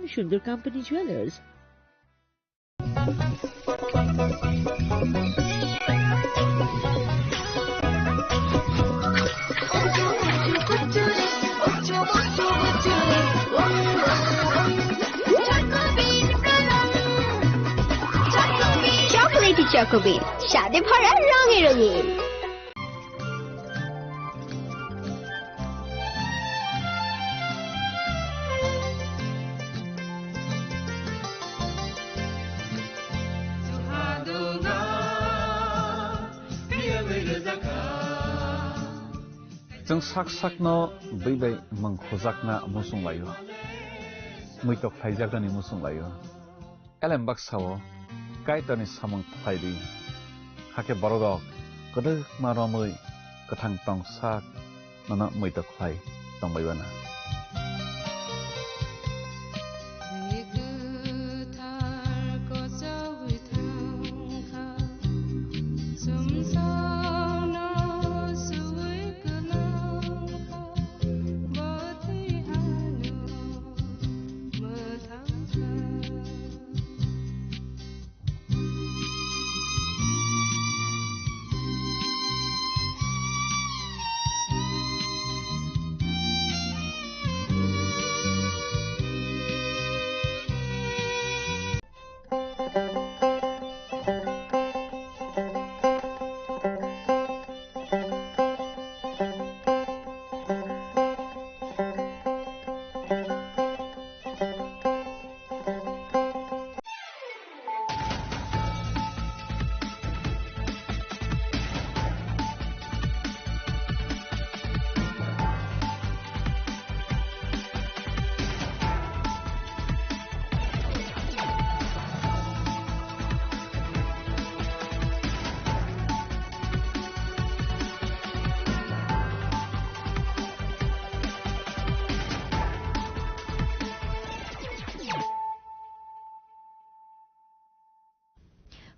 Shamsunder Company Jewelers. Chocolatey Choco Bean, স্বাদে ভরা রঙে রঙিন। Jeng sak-sakno bai-bai mangkhojakna musung layo. Muitok phaijakani musung layo. Elem baksao kaitani samang phairi. Hake borok kodok maromui kathang tong sak nana muitok phai tongbaibana.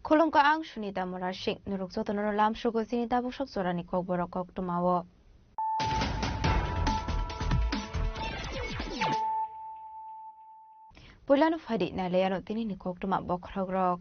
Kolongka ang Sunita Morashik nurukso tonor lam shugo sinita busok sorani kok borok kok tumawo. Pulanu fadi na leyano tini ni kok tuma bokragrok.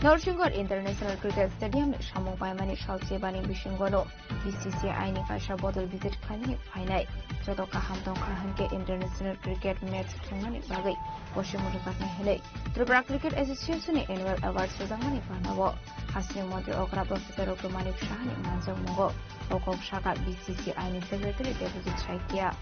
Northingor International Cricket Stadium Shamong Paimani Shalsi Bani Bishingono BCCI ni Kasha Bottle visit Kani Finai Joto Kaham Tong Kahan ke International Cricket Match Tungani Bagai Washington Katna Hele Tripura Cricket Association Annual Awards Sudangani Panawo Hasni Montri Okra Professor Okmanik Shahani Manjong Mongo Okok Shaka BCCI ni Secretary Deputy Chaikia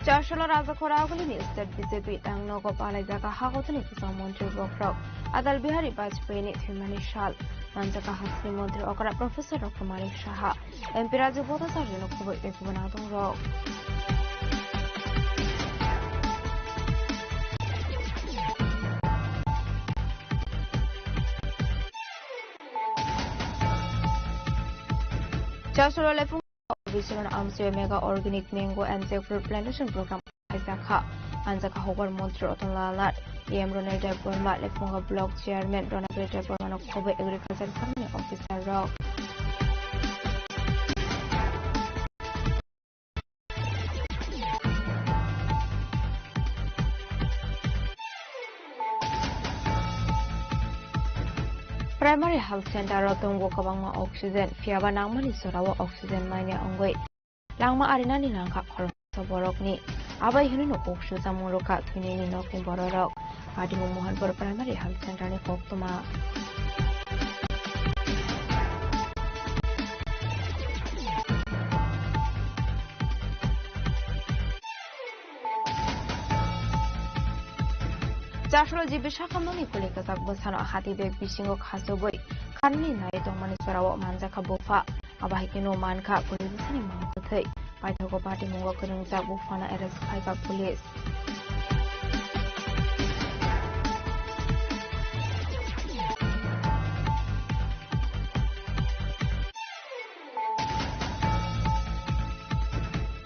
Joshua Raza Koraguli ni State BJP Tang Nogo Palai Jaka Hagotani Kisam Montri Bokrok Adal Bihari Bajpayee ni Thimani Shal Manjaka Hasni Montri Okra Professor Okmanik Shaha MP Raju Bota Sarjano Kubo Ekubanatung Rok Joshua Lepung Vision Amsio Mega Organic Mango and Jackfruit Plantation Program Isaka Anjaka Hogor Montri Otolalat EM Ronald Burma Lefunga Block Chairman Ronald Burma of Kobe Agriculture Company Officer Rock Primary Health Center Rotongo Kabangma Oxygen Fiaba Nangmani Sorawa Oxygen Mania Ongoi Langma Arina ni Nangka Kor Saborok ni Abai Hunino Okshu Samuroka Tunini Nokin Bororok Padi Mohan for Primary Health Center ni Koktuma Joshua Jibisha Kamoni Pulikazak Bosano Hati Beg Bishingo Kasoboi Karni Night on Maniswara Manjaka Bofa Abahikino Manka Pulisani Mankote Paitoko Party Mungo Kurunza Bufana Eres Kaika Police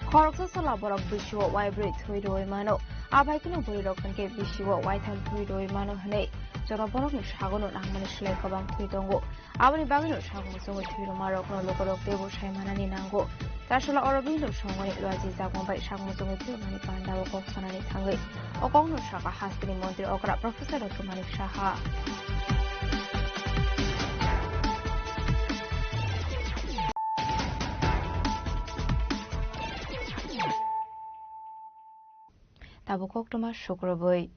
Koroksa Salaborok Bishu Vibrate Huido Mano Abaikino Buri Rokanke Bishiwa Whitehall Puido Mano Hane, Joraborok Shagono Namani Shlekabang Tuitongo, Abani Bagano Shagomusongo Tuiromaro, Lokorok Devo Shaimanani Nango, Tashala Orobindo Shongoni Razi Zagon by Shagomusongo Tuirmani Panda Okofanani Tangi, Okono Shaka Hastini Monte Okra, Professor Otomani Shaha. Tabukok Thomas Shukroboy.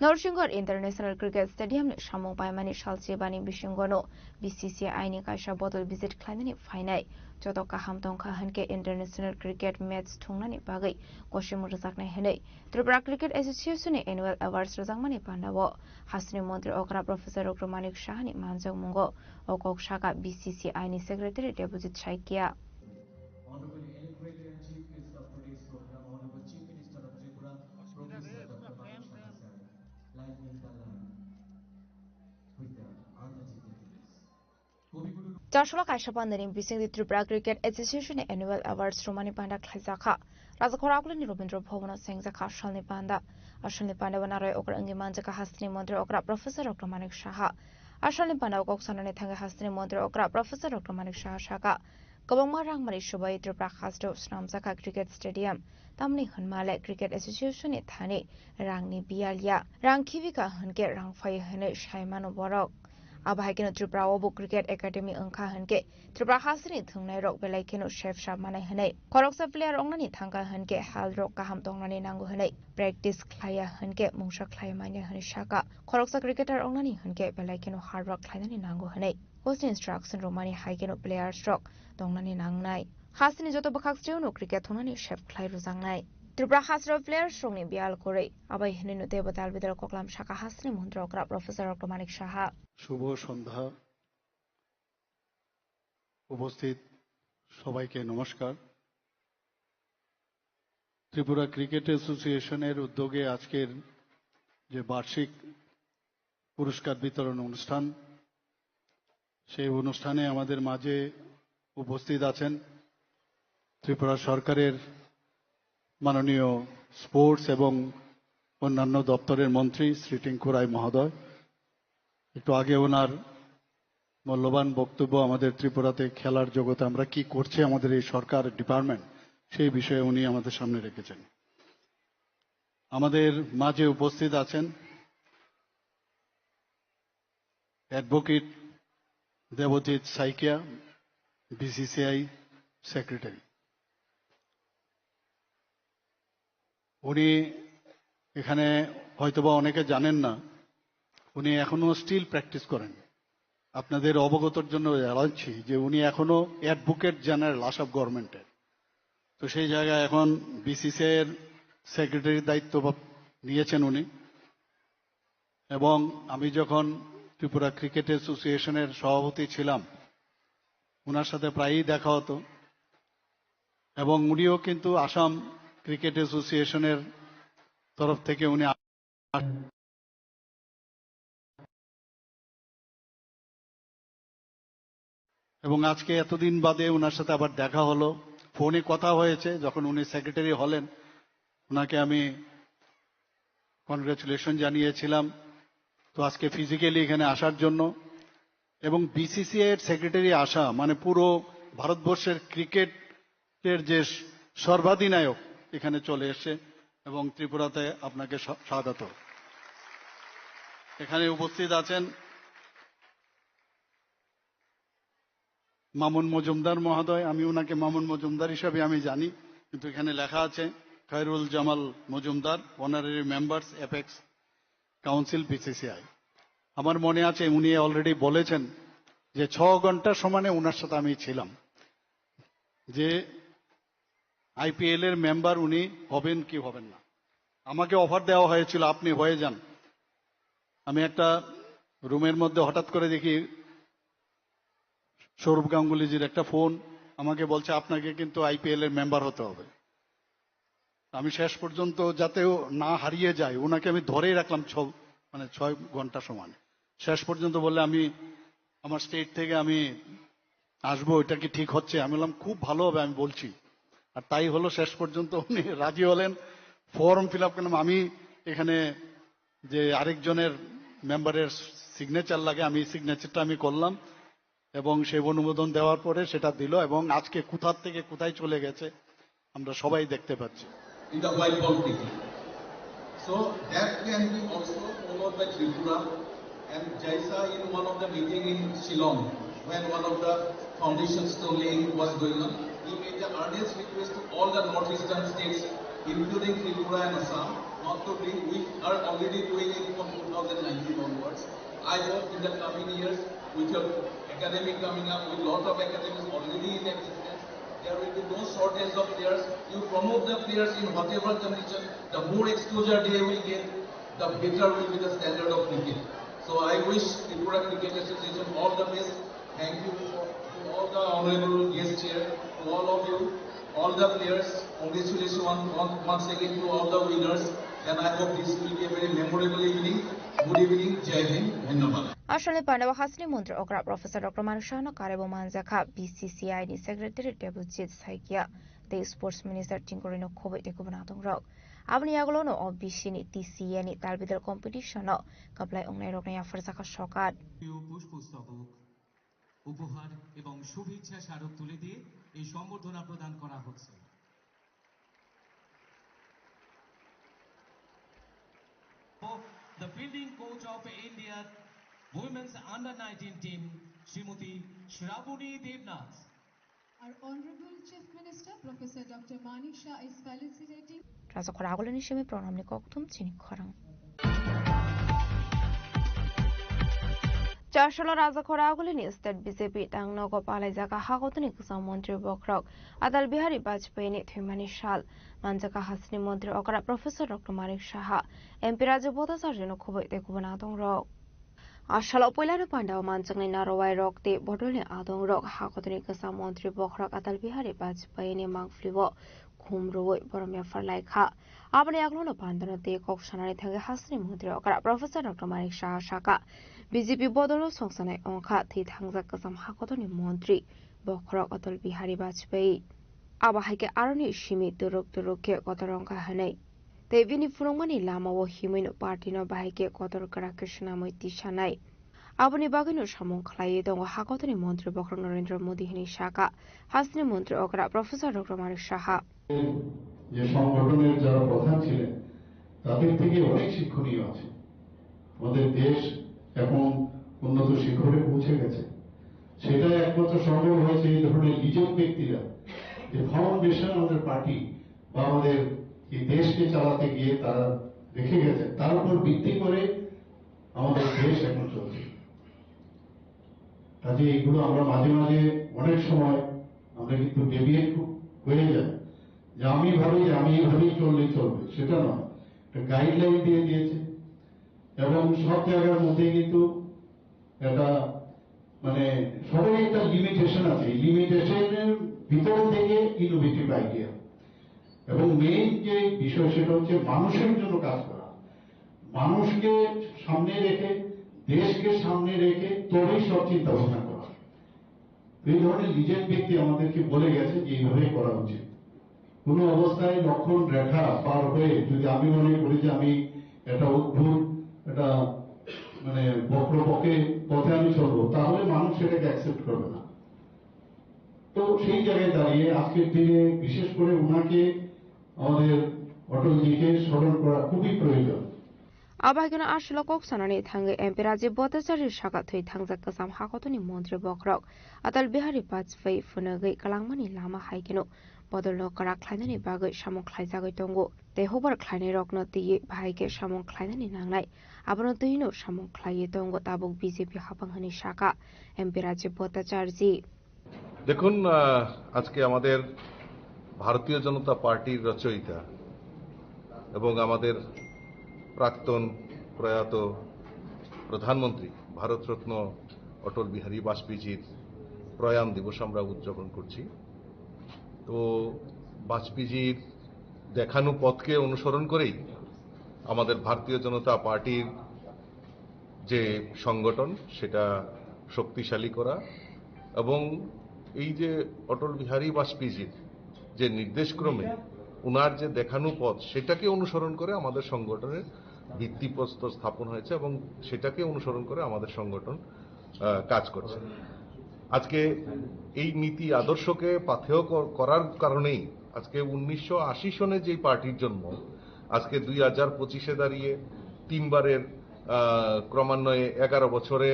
Norshingor International Cricket Stadium Shamong Paimani Shalsi Bani Bishingono, BCCI Aini Kaisha Bottle Visit Climani Finai, Jotoka Hamtonka Hanke International Cricket Match Tungnani Bagai, Goshim Razakna Hene, Tripura Cricket Association Annual Awards Razangmani Pandawo, Hasni Montri Okra Professor Okromanik Shahani Manzo Mungo, Okok Shaka BCCI Aini Secretary Deputy Chaikia. Honorable Integrated Chief Guest of today's program, Honorable Chief Minister of Tripura, Professor Dr. Manoj Shah sir, lighting the lamp with the other dignitaries. Joshua Kashapandarin Bising the Tripura Cricket Association Annual Awards Romani Panda Klazaka, Razakoraklin Robindro Povana Sangzaka Shalni Panda, Ashalni Panda Vanara Okra Angimanjaka Hastini Montre Okra Professor Dr. Manik Shaha, Ashalni Panda Oksanani Tanga Hastini Montre Okra Professor Dr. Manik Shaha Shaka. Kabangmarang Marishobai Tripura Khasdo Snamzaka Cricket Stadium, Tamni Hunmale Cricket Association Thani, Rangni Bialia, Rang Kivika Hunke, Rang Fai Hene Shaimano Borok. Abahakino Tripura Obu Cricket Academy Unka Hunke, Tripura Hasini Tungnai Rock Belakino Chef Shamana Hene, Koroksa player Ongani Tanka Hunke, Hal Rock Kaham Tongnani Nangu Hene, Practice Klaya Hunke, Mungsha Klaya Mania Hunishaka, Koroksa cricketer Ongani Hunke, Belakino Hard Rock Klani Nangu Hene. Host instruction Romani Haikino player stroke, Dongnani Nangnai. Hasini Joto Bakakstino cricket Honani chef Klai Ruzangnai. Tripura Hasro player strongly Bial Kore, Abai Hininu Debatal with the Koklam Shaka Hasni Mundrokra, Professor Dr. Manik Shaha. শুভ সন্ধ্যা উপস্থিত সবাইকে নমস্কার Tripura cricket অ্যাসোসিয়েশনের উদ্যোগে আজকের যে বার্ষিক পুরস্কার বিতরণ অনুষ্ঠান সেই অনুষ্ঠানে আমাদের মাঝে উপস্থিত আছেন ত্রিপুরা সরকারের মাননীয় স্পোর্টস এবং অন্যান্য দপ্তরের মন্ত্রী শ্রী টিঙ্কু রায় মহোদয় একটু আগে ওনার মূল্যবান বক্তব্য আমাদের ত্রিপুরাতে খেলার জগতে আমরা কি করছে আমাদের এই সরকার ডিপার্টমেন্ট সেই বিষয়ে উনি আমাদের সামনে রেখেছেন আমাদের মাঝে উপস্থিত আছেন advocate Debjit Saikia BCCI secretary উনি এখানে হয়তোবা অনেকে জানেন না উনি এখনো স্টিল প্র্যাকটিস করেন আপনাদের অবগতর জন্য জানাচ্ছি যে উনি এখনো অ্যাডভোকেট জেনারেল আসাম গভর্নমেন্টের তো সেই জায়গায় এখন বিসিসিআই এর সেক্রেটারির দায়িত্ব নিয়েছেন উনি এবং আমি যখন ত্রিপুরা ক্রিকেট অ্যাসোসিয়েশনের সভাপতি ছিলাম ওনার সাথে প্রায়ই দেখা হতো এবং উনিও কিন্তু আসাম ক্রিকেট অ্যাসোসিয়েশনের তরফ থেকে উনি এবং আজকে এতদিন বাদে ওনার সাথে আবার দেখা হলো ফোনে কথা হয়েছে যখন উনি সেক্রেটারি হলেন ওনাকে আমি কনগ্রাচুলেশন জানিয়েছিলাম তো আজকে ফিজিক্যালি এখানে আসার জন্য এবং বিসিসিআই এর সেক্রেটারি আসা মানে পুরো ভারতবর্ষের ক্রিকেটের যে সর্বাধিনায়ক এখানে চলে এসেছে এবং ত্রিপুরাতে আপনাকে স্বাগত এখানে উপস্থিত আছেন মামুন মজুমদার মহোদয় আমি ওনাকে মামুন মজুমদার হিসাবে আমি জানি কিন্তু এখানে লেখা আছে Khairul Jamal Majumdar honorary members apex council BCCI আমার মনে আছে উনি অলরেডি বলেছেন যে 6 ঘন্টা সমানে ওনার সাথে আমি ছিলাম যে আইপিএল এর মেম্বার উনি হবেন কি হবেন না আমাকে অফার দেওয়া হয়েছিল আপনি হয়ে যান আমি একটা রুমের মধ্যে হঠাৎ করে দেখি সৌরভ গাঙ্গুলিজির একটা ফোন আমাকে বলছে আপনাকে কিন্তু আইপিএল এর মেম্বার হতে হবে আমি শেষ পর্যন্ত যাতে না হারিয়ে যায় ওনাকে আমি ধরেই রাখলাম 6 ঘন্টা সমান শেষ পর্যন্ত বললে আমি আমার স্টেট থেকে আমি আসবো এটা কি ঠিক হচ্ছে আমি বললাম খুব ভালো হবে আমি বলছি আর তাই হলো, শেষ পর্যন্ত উনি রাজি হলেন, ফর্ম ফিল আপ করলাম। আমি এখানে যে আরেকজনের মেম্বারের সিগনেচার লাগে, আমি সিগনেচারটা আমি করলাম এবং সেই অনুমোদন দেওয়ার পরে সেটা দিল, এবং আজকে কোথা থেকে কোথায় চলে গেছে আমরা সবাই দেখতে পাচ্ছি। In the white ball cricket. So that can be also followed by Tripura and Jaisa in one of the meeting in Shillong, when one of the foundation stone laying was going on. He made the earnest request to all the northeastern states, including Tripura and Assam, not to bring. We are already doing it from 2019 onwards. I hope in the coming years, with your academy coming up, with lot of academies already in existence, there will be no shortage of players. You promote the players in whatever condition, the more exposure they will get, the better will be the standard of cricket. So I wish Tripura Cricket Association all the best. Thank you to all the honorable guests here, to all of you, all the players. Congratulations once again to all the winners, and I hope this will be a very memorable evening. Good evening, Jai Hind, Dhanyabad. আসলে পান্ডবা হাসনি মন্ত্রী অকরা professor doctor মানুষাহন কারেবো মানজাখা BCCI ni secretary Devajit Saikia the sports minister tingkorino khobai de kubana dongrok abni aglono o bishini TCA ni talbidal competition no kaplai ongnai roknaya farsaka sokat পুষ্পস্তবক উপহার এবং শুভেচ্ছা স্মারক তুলে দিয়ে এই সম্বর্ধনা প্রদান করা হচ্ছে। The fielding coach of India women's under-19 team, Srimati Shravani Devnath. Our Honorable Chief Minister, Professor Dr. Manik Shah is felicitating. Raza khoragolani shemi pronamni koktum chini khorang. Chasholo raza khoragolani state BJP tangno gopalai jaka hagotuni kusam montri bokrok Adal Bihari Bajpayee ni thimani shal manjaka hasni montri okara Professor Dr. Manik Shah MP Raju Bhattacharya khobai de kubana dongrok Ashalo poilano pandao manchangni narowai rokti bodolni adong rok hagotuni kusam montri bokrok Adal Bihari Bajpayee ni mangflibo khumroi boromya farlai kha abani aglono pandano te koksanani thange hasni montri okara Professor Dr. Manik Shah shaka BJP bodolo songsanai ongkha thei thangjak kasam hagotoni montri bokrok Atal Bihari Bajpayee abahaike aroni shimi turuk kotorongka hanai tebini furongmani lamao himino party no bahaike kotor kara krishna moiti sanai aboni bagino samong khlai dong hagotoni montri bokrok Narendra Modi hini shaka hasni montri okra Professor Dr. Manik Shah যে সংগঠনের যারা প্রধান ছিলেন তাদের থেকে অনেক শিক্ষণীয় আছে। আমাদের দেশ এখন উন্নত শিখরে পৌঁছে গেছে, সেটা একমাত্র সম্ভব হয়েছে এই ধরনের লিজেন্ড ব্যক্তিরা, যে ফাউন্ডেশন আমাদের পার্টি বা আমাদের এই দেশকে চালাতে গিয়ে তারা রেখে গেছে, তার উপর ভিত্তি করে আমাদের দেশ এখন চলছে। কাজে এইগুলো আমরা মাঝে মাঝে অনেক সময় আমরা কিন্তু ডেভিয়েট হয়ে যাই, যে আমি ভাবি যে আমি এইভাবেই চললে চলবে, সেটা নয়। একটা গাইডলাইন দিয়ে দিয়েছে এবং সব জায়গার মধ্যে কিন্তু একটা মানে সবাই একটা লিমিটেশন আছে, এই লিমিটেশনের ভিতর থেকে ইনোভেটিভ আইডিয়া এবং মেইন যে বিষয় সেটা হচ্ছে মানুষের জন্য কাজ করা, মানুষকে সামনে রেখে দেশকে সামনে রেখে তবেই সব চিন্তা ভাবনা করা। এই ধরনের লিজেন্ড ব্যক্তি আমাদেরকে বলে গেছে যে এইভাবে করা উচিত। কোন অবস্থায় লক্ষণ রেখা পার হয়ে যদি আমি মনে করি যে আমি একটা অদ্ভুত একটা মানে বক্রপক্ষে পথে আমি চলবো, তাহলে মানুষ সেটাকে অ্যাকসেপ্ট করবে না। তো সেই জায়গায় দাঁড়িয়ে আজকের দিনে বিশেষ করে ওনাকে আমাদের অটলজিকে স্মরণ করা খুবই প্রয়োজন। Abagina ashlo koksanani thange MP Rajiv Bhattacharya shaka thui thangjak kasam hagotoni montri bokrok Atal Bihari Bajpayee funagai kalangmani lama haikeno bodolno kara khlainani bagai samong khlaijagoi tongo te hobar khlainai rokno tiye bhaike samong khlainani nangnai abono tuino samong khlaiye tongo tabuk BJP hapanghani shaka MP Rajiv Bhattacharya দেখুন, আজকে আমাদের ভারতীয় জনতা পার্টির রচয়িতা এবং আমাদের প্রাক্তন প্রয়াত প্রধানমন্ত্রী ভারতরত্ন অটল বিহারী বাজপেয়ীজির প্রয়াণ দিবস আমরা উদযাপন করছি। তো বাজপেয়ীজির দেখানো পথকে অনুসরণ করেই আমাদের ভারতীয় জনতা পার্টির যে সংগঠন সেটা শক্তিশালী করা এবং এই যে অটল বিহারী বাজপেয়ীজির যে নির্দেশক্রমে উনার যে দেখানো পথ সেটাকে অনুসরণ করে আমাদের সংগঠনের ভিত্তিপ্রস্তর স্থাপন হয়েছে এবং সেটাকে অনুসরণ করে আমাদের সংগঠন কাজ করছে। আজকে এই নীতি আদর্শকে পাথেয় করার কারণেই আজকে 1980 সনে যে পার্টির জন্ম, আজকে 2025-এ দাঁড়িয়ে 3বারের ক্রমান্বয়ে 11 বছরে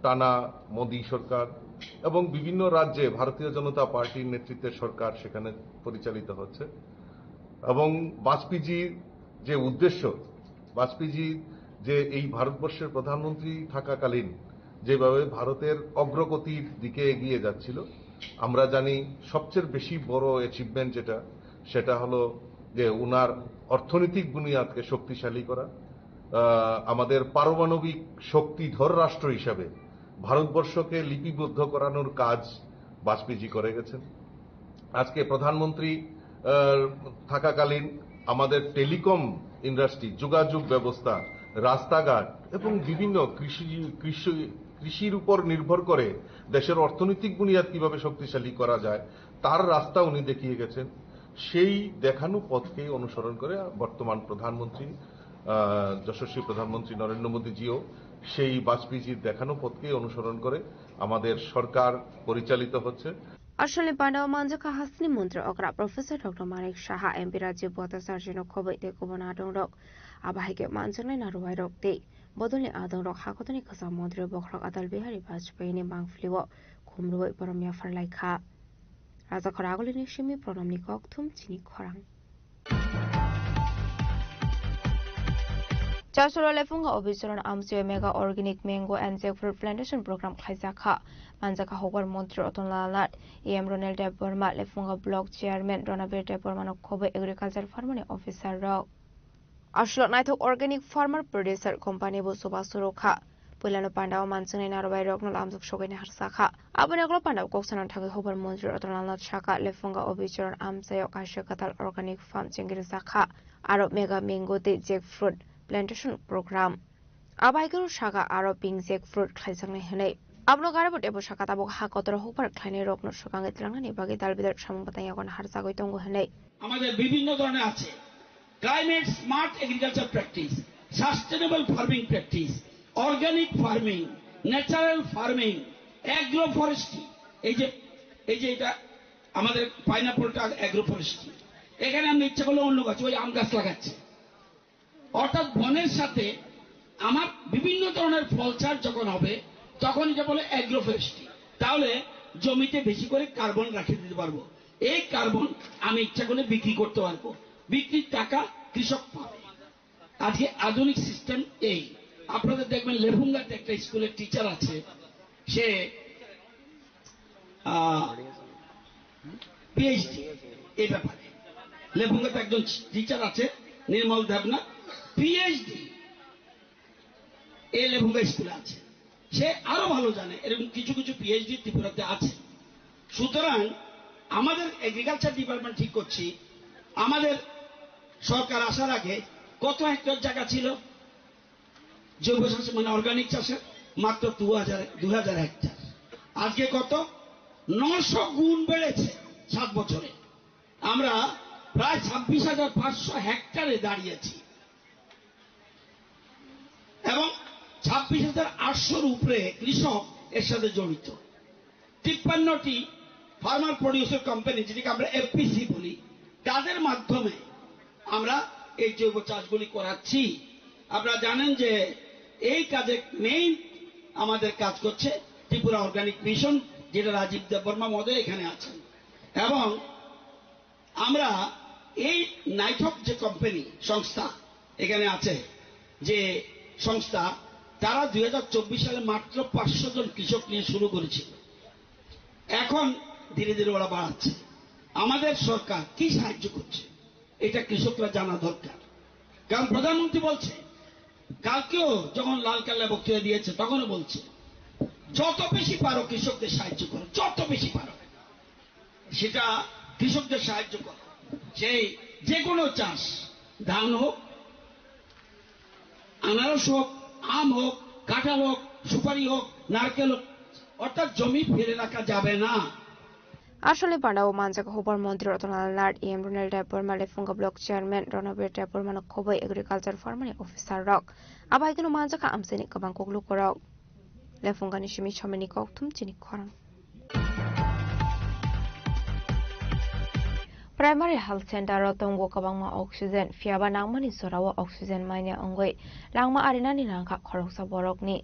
টানা মোদী সরকার এবং বিভিন্ন রাজ্যে ভারতীয় জনতা পার্টির নেতৃত্বের সরকার সেখানে পরিচালিত হচ্ছে। এবং বাজপেয়ীজির যে উদ্দেশ্য, বাজপেয়ীজি যে এই ভারতবর্ষের প্রধানমন্ত্রী থাকাকালীন যেভাবে ভারতের অগ্রগতির দিকে এগিয়ে যাচ্ছিল, আমরা জানি সবচেয়ে বেশি বড় অ্যাচিভমেন্ট যেটা, সেটা হলো যে উনার অর্থনৈতিক বুনিয়াদকে শক্তিশালী করা, আমাদের পারমাণবিক শক্তিধর রাষ্ট্র হিসাবে ভারতবর্ষকে লিপিবদ্ধ করানোর কাজ বাজপেয়ীজি করে গেছেন। আজকে প্রধানমন্ত্রী থাকাকালীন আমাদের টেলিকম ইন্ডাস্ট্রি, যোগাযোগ ব্যবস্থা, রাস্তাঘাট এবং বিভিন্ন কৃষির উপর নির্ভর করে দেশের অর্থনৈতিক বুনিয়াদ কিভাবে শক্তিশালী করা যায় তার রাস্তা উনি দেখিয়ে গেছেন। সেই দেখানো পথকে অনুসরণ করে বর্তমান প্রধানমন্ত্রী যশস্বী প্রধানমন্ত্রী নরেন্দ্র মোদীজিও সেই বাজপেয়ীজির দেখানো পথকে অনুসরণ করে আমাদের সরকার পরিচালিত হচ্ছে। আসলে পান্ডাও মানজাকা হাসনি মন্ত্রী অগ্রা professor doctor Manik Saha MP রাজ্য বতা সার্জেন খবই তে কুবন আদং রক আবাহিকে মানজনাই নারুয়াই রক তে বদলে আদং রক হাকতনি খসা মন্ত্রী বখরক আদাল বিহারী বাজপেয়ীনি বাংফ্লিও খুমরুই পরমিয়া ফারলাইখা রাজা খরাগলিনি সিমি প্রণমনি ককথুম চিনি খরাং Chasura lefunga obisoron amsio mega organic mango and jackfruit plantation program khaizakha manjaka hogor montri oton lalat em ronel deborma lefunga block chairman ronabir deborma khobe agriculture farming officer rok ashlo naithok organic farmer producer company bo sobasuro kha Pulano Pandao Mansuni Narway Rognal Amsuk Shogin Harsaka. Abanaglo Pandao Coxon and Tago Hober Montri Otonal Shaka, Lefunga Obichur Amsayo Kashakatal Organic Farm Chingirisaka, Arab Mega Mango de Jackfruit Plantation Program. Abaiguru Shaka Arab Pink Jackfruit Klaisang Hene. Abno Garabut Ebo Shakatabo Hakotor Hooper Kleine Rogno Shokangitlangani Bagital with Shampatayagon Harsago Tongo Hene. আমাদের বিভিন্ন ধরনের আছে climate smart agriculture practice, sustainable farming practice, organic farming, natural farming, agro forestry. এই যে এটা আমাদের পাইনাপলটা agro forestry. এখানে আমি ইচ্ছা করলে অন্য গাছ, ওই আম গাছ লাগাচ্ছে, অর্থাৎ বনের সাথে আমার বিভিন্ন ধরনের ফলচার যখন হবে তখন এটা বলে অ্যাগ্রো ফরেস্ট্রি। তাহলে জমিতে বেশি করে কার্বন রাখিয়ে দিতে পারবো। এই কার্বন আমি ইচ্ছা করলে বিক্রি করতে পারবো, বিক্রির টাকা কৃষক পাবে। আজকে আধুনিক সিস্টেম এই। আপনাদের দেখবেন লেভুঙ্গাতে একটা স্কুলের টিচার আছে, সে পিএইচডি এই ব্যাপারে। লেভুঙ্গাতে একজন টিচার আছে নির্মল দেবনাথ, পিএইচডি এই লেভুঙ্গা স্কুলে আছে। সে আরো ভালো জানে, এরকম কিছু কিছু পিএইচডি ত্রিপুরাতে আছে। সুতরাং আমাদের এগ্রিকালচার ডিপার্টমেন্ট ঠিক করছি, আমাদের সরকার আসার আগে কত হেক্টর জায়গা ছিল জৈব চাষে, মানে অর্গানিক চাষে? মাত্র 2000 হেক্টর। আজকে কত? 900 গুণ বেড়েছে 7 বছরে। আমরা প্রায় 26,500 হেক্টরে দাঁড়িয়েছি এবং 26,800 উপরে কৃষক এর সাথে জড়িত। 53টি ফার্মার প্রডিউসার কোম্পানি, যেটাকে আমরা এফপিসি বলি, তাদের মাধ্যমে আমরা এই জৈব চাষগুলি করাচ্ছি। আপনারা জানেন যে এই কাজে মেইন আমাদের কাজ করছে ত্রিপুরা অর্গানিক মিশন, যেটা রাজীব দেববর্মা মহোদয় এখানে আছেন। এবং আমরা এই নাইথক যে কোম্পানি সংস্থা এখানে আছে, যে সংস্থা, তারা 2024 সালে মাত্র 500 জন কৃষক নিয়ে শুরু করেছিল। এখন ধীরে ধীরে ওরা বাড়াচ্ছে। আমাদের সরকার কি সাহায্য করছে এটা কৃষকরা জানা দরকার। কারণ প্রধানমন্ত্রী বলছে, কালকেও যখন লালকেল্লা বক্তৃতা দিয়েছে তখনও বলছে, যত বেশি পারো কৃষকদের সাহায্য করো, যত বেশি পারো সেটা কৃষকদের সাহায্য করো। সেই যে কোনো চাষ, ধান হোক, আনারস হোক, আম হোক, কাঁঠাল হোক, সুপারি হোক, নারকেল হোক, অর্থাৎ জমি ফেলে রাখা যাবে না। আসলে পান্ডাও মানজাকা হোবার মন্ত্রী রতনলাল নাট এম রোনাল্ড ট্যাপর মালেফুঙ্গা ব্লক চেয়ারম্যান রণবীর ট্যাপর মানক খবই এগ্রিকালচার ফার্মানি অফিসার রক আবাই কেন মানজাকা আমসেনি কবাং কগলু করক লেফুঙ্গানি সিমি সমেনি ককথুম চিনি খরাং प्राइमरी हेल्थ सेंटर तंगो कबांगमा ऑक्सीजन फियाबा नांगमानि सोरावा ऑक्सीजन माइने अंगoi langma arinani nangka khoroksa borokni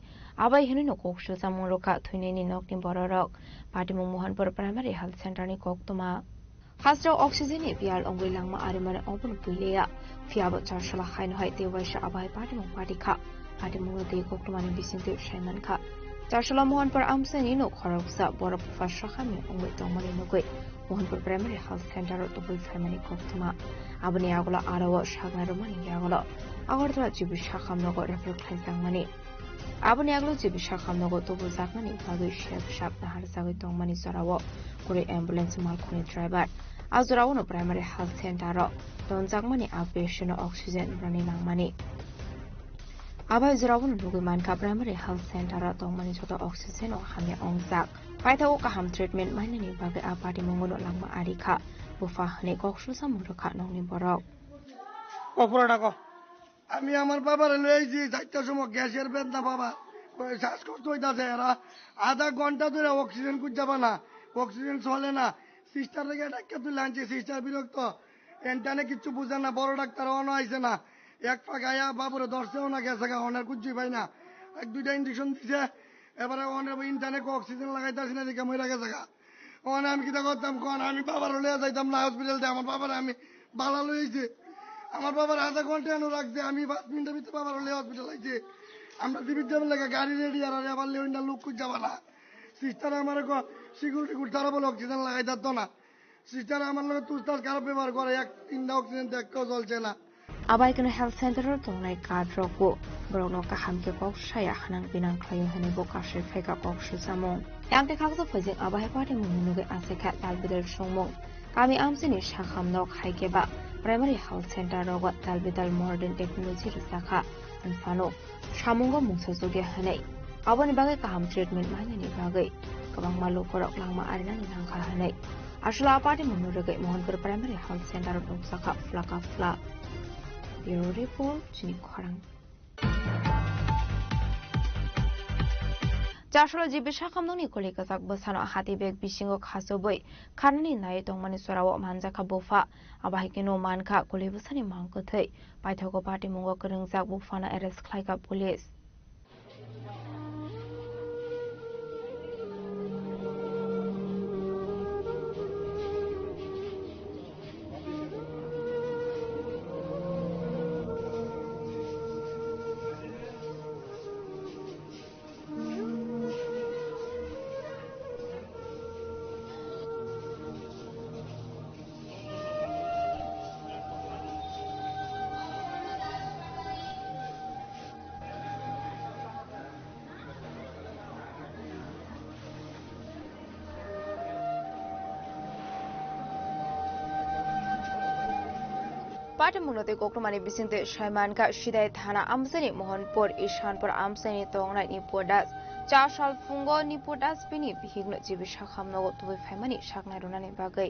abai hinino koksu samungroka thuineni nokni bororok patimung mohanpur primary health center ni koktoma hasra oxygen ni pial ongoi langma arimane obun puileya fiaba charshala khain hoi te waisha abai patimung patikha patimung de koktomani bisinte shaiman kha charshala mohanpur amseni no khoroksa borok fasha khami ongoi tongmani nogoi mohanpur primary health center tobul family koktoma abani agula arawa shagna romani yagula agartala jibi shakhamnogo refer khaisangmani abani aglo jibi shakhamnogo tobul zakmani bagi shep shap nahar zagoi tongmani zorawo kore ambulance malkhoni driver azorawo no primary health center don zakmani patient oxygen rani nangmani abai zorawo no nugui manka primary health center tongmani joto oxygen o hamya ongjak paithao kaham treatment mainani bagi apati mongono langma arikha bufa hane koksu samurokha nongni borok অপরাটা কো আমি আমার বাবার লইছি 4টার সময় গ্যাসের বেদনা বাবা শ্বাসকষ্ট হইতাছে এরা আধা ঘন্টা ধরে অক্সিজেন খুঁজে না অক্সিজেন চলে না সিস্টার থেকে ডাক্তার তুলে আনছে সিস্টার বিরক্ত এন্টানে কিচ্ছু বুঝে না বড় ডাক্তার অন আইছে না এক ফাঁক আয়া বাবুরে ধরছেও না গেছে অনেক কুচ্ছুই পাই না 1-2টা ইঞ্জেকশন দিছে এবারে অনেক ইন্টারনে অক্সিজেন লাগাইতেছি না দেখে মরে গেছে অনেক আমি কিতা করতাম কোন আমি বাবার লইয়া যাইতাম না হসপিটাল আমার বাবার আমি বালা লইছি আমার বাবার আধা ঘন্টা এনে রাখছে আমি 5 মিনিটের ভিতরে বাবার হলে হসপিটাল আইছে আমরা দিবির যাবেন লেগে গাড়ি রেডি আর আবার লেউন্ডা লোক খুঁজ যাবা না সিস্টার আমার সিকিউরিটি গুড তারা বলে অক্সিজেন লাগাই দিত না সিস্টার আমার লগে তুস্তার খারাপ ব্যবহার করে 3টা অক্সিজেন তো একটাও চলছে না abai kono health center tongnai card rokbo borokno kahamke kok saya hanang binang khlayo hane bo kashe pheka kok susamong yangte khakso phojing abai pati munuge aseka talbidal songmong kami amsini shakhamnok haikeba primary health center rogo talbidal modern technology risakha infano shamungo mungsosoge hanai aboni bagai kaham treatment mainani bagai kabang malu korok langma arinani nangkha hanai ashla pati munuge mohanpur primary health center rogsakha flaka fla Bureau Report Chini Khorang Jasholo jibi shakhamnoni kolikazak bosano hati beg bisingo khasoboi khanani nai tongmani sorawo manjaka bofa abahikeno manka kolibusani mangkothei paithogo party mungo krengjak bofana arrest khlaika police Party Munote Kokromani Bisinte Shaimanka Shidai Thana Amsani Mohanpur Ishanpur Amsani Tongnai Nipodas Chashal Fungo Nipodas Pini Bihigno Jibishakhamno to be Famani Shaknarunani Bagai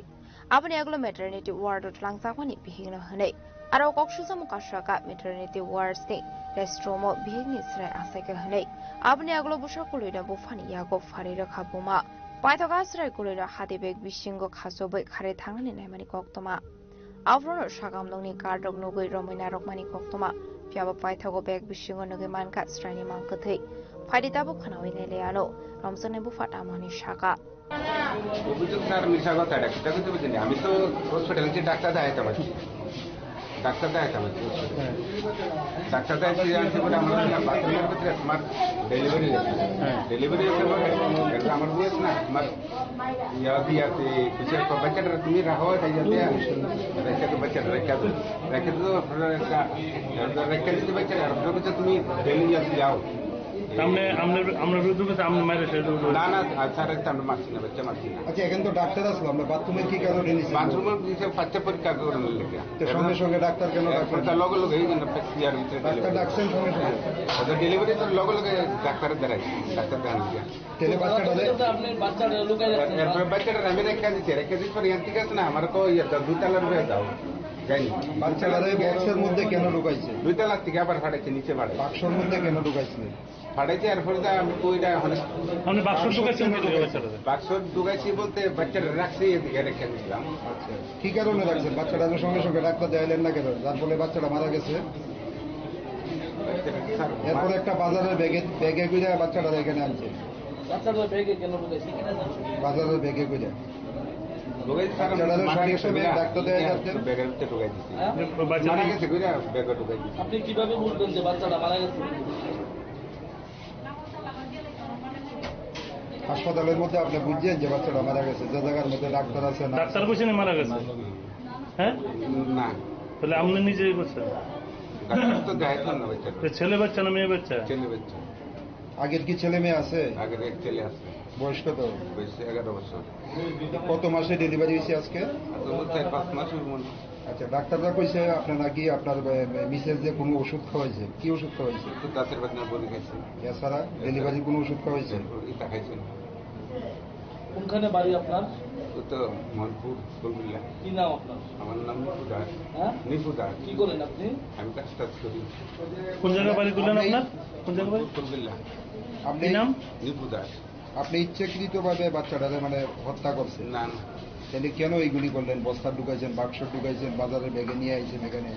Abani Aglo Maternity Ward Langsakani Bihigno Hane Aro Kokshusamukashaka Maternity Ward State Restromo Bihigni Sre Asaka Hane Abani Aglo Bushakulida Bufani Yago Farira Kabuma Paitogasra Kulida Hatibek Bishingo Kasobe Kare Tangani Namani Koktoma Avrono shagamnongni kardok nogoi romina rokmani koktoma piaba paithago bek bishingo noge manka strani mangkathei phaiditabu khanawi neleano romsone bu fatamani shaka অভিযোগ sir মিশা কথা এটা কিন্তু বুঝিনি আমি তো হসপিটালে যে doctor দেখাইতাম doctor দেখাইছি জানছি বলে আমার বাথরুমের ভিতরে তোমার ডেলিভারি হয়েছে আমার বয়স না আমার ইয়া দিয়াতে কিছু বাচ্চাটা তুমি রাখো তাই যাতে রেখে তো বাচ্চাটা রেখে তো আপনারা রেখে দিতে বাচ্চাটা আপনার কাছে তুমি ডেলি যাও আমরা বিরুদ্ধে আমরা মাইরে না না স্যার আমরা মারছি না বাচ্চা মারছি না। আচ্ছা এখন তো ডাক্তার আসলো, আমরা বাথরুমের কি কারণে নিচ্ছি? বাথরুমের কিছু বাচ্চা পরীক্ষা করার লেগে সঙ্গে সঙ্গে ডাক্তার কেন ডাক্তার লগে লগে এই জন্য ইয়ার ভিতরে ডাক্তার ডাকছেন সঙ্গে সঙ্গে? ডেলিভারি তো লগে লগে ডাক্তারের দ্বারাই ডাক্তার দেখান গিয়া তেলে এরপরে বাচ্চাটা আমি রেখে দিচ্ছি পরে এখান থেকে আছে না আমার তো ইয়ে দুতলার হয়ে যাও যাইনি। বাচ্চারা বক্সের মধ্যে কেন ঢুকাইছে? দুতলার থেকে আবার ফাটাইছে নিচে ফাটাই বাক্সর মধ্যে কেন ঢুকাইছে? ফাটাইছে এরপরে আমি ওইটা বাক্স ঢুকাইছি বলতে বাচ্চাটা রাখছি এদিকে রেখে দিচ্ছিলাম। আচ্ছা কি কারণে রাখছেন? বাচ্চাটা সঙ্গে সঙ্গে ডাক্তার দেখাইলেন না কেন, যার ফলে বাচ্চাটা মারা গেছে? এরপরে একটা বাজারের ব্যাগে করে বাচ্চাটা এখানে আনছে। বাজারের ব্যাগে করে আপনি কিভাবে বুঝবেন যে বাচ্চাটা মারা গেছে? হাসপাতালের মধ্যে আপনি বুঝছেন যে বাচ্চাটা মারা গেছে, যে জায়গার মধ্যে ডাক্তার আছে না? ডাক্তার বলছেন মারা গেছে। হ্যাঁ না তাহলে আপনি নিজেই বলছেন ছেলে বাচ্চা না মেয়ে বাচ্চা? ছেলে বাচ্চা। আগের কি ছেলে মেয়ে আছে? আগের এক ছেলে আছে। বয়স কত? বয়স 11 বছর। কত মাসে ডেলিভারি হয়েছে আজকে? 4-5 মাস। আচ্ছা ডাক্তাররা কইছে আপনার নাকি আপনার মিসেস যে কোনো ওষুধ খাওয়াইছে? কি ওষুধ খাওয়াইছে? দাঁতের ব্যথা বড়ি খাইছে। এছাড়া ডেলিভারির কোনো ওষুধ খাওয়াইছে? এটা খাইছে। কোনখানে বাড়ি আপনার? তো মনপুর কুলবিল্লা। কি নাম আপনার? আমার নাম নিপু দাস। হ্যাঁ নিপু দাস। কি করেন আপনি? আমি কাজ করি। কোন জায়গায় বাড়ি করলেন আপনার? কোন জায়গায় বাড়ি? কুলবিল্লা। আপনি নাম? নিপু দাস। আপনি ইচ্ছাকৃতভাবে বাচ্চাটাকে মানে হত্যা করছেন? না না। তাহলে কেন এইগুলি করলেন? বস্তা ঢুকাইছেন, বাক্স ঢুকাইছেন, বাজারে ব্যাগে নিয়ে আইছেন এখানে?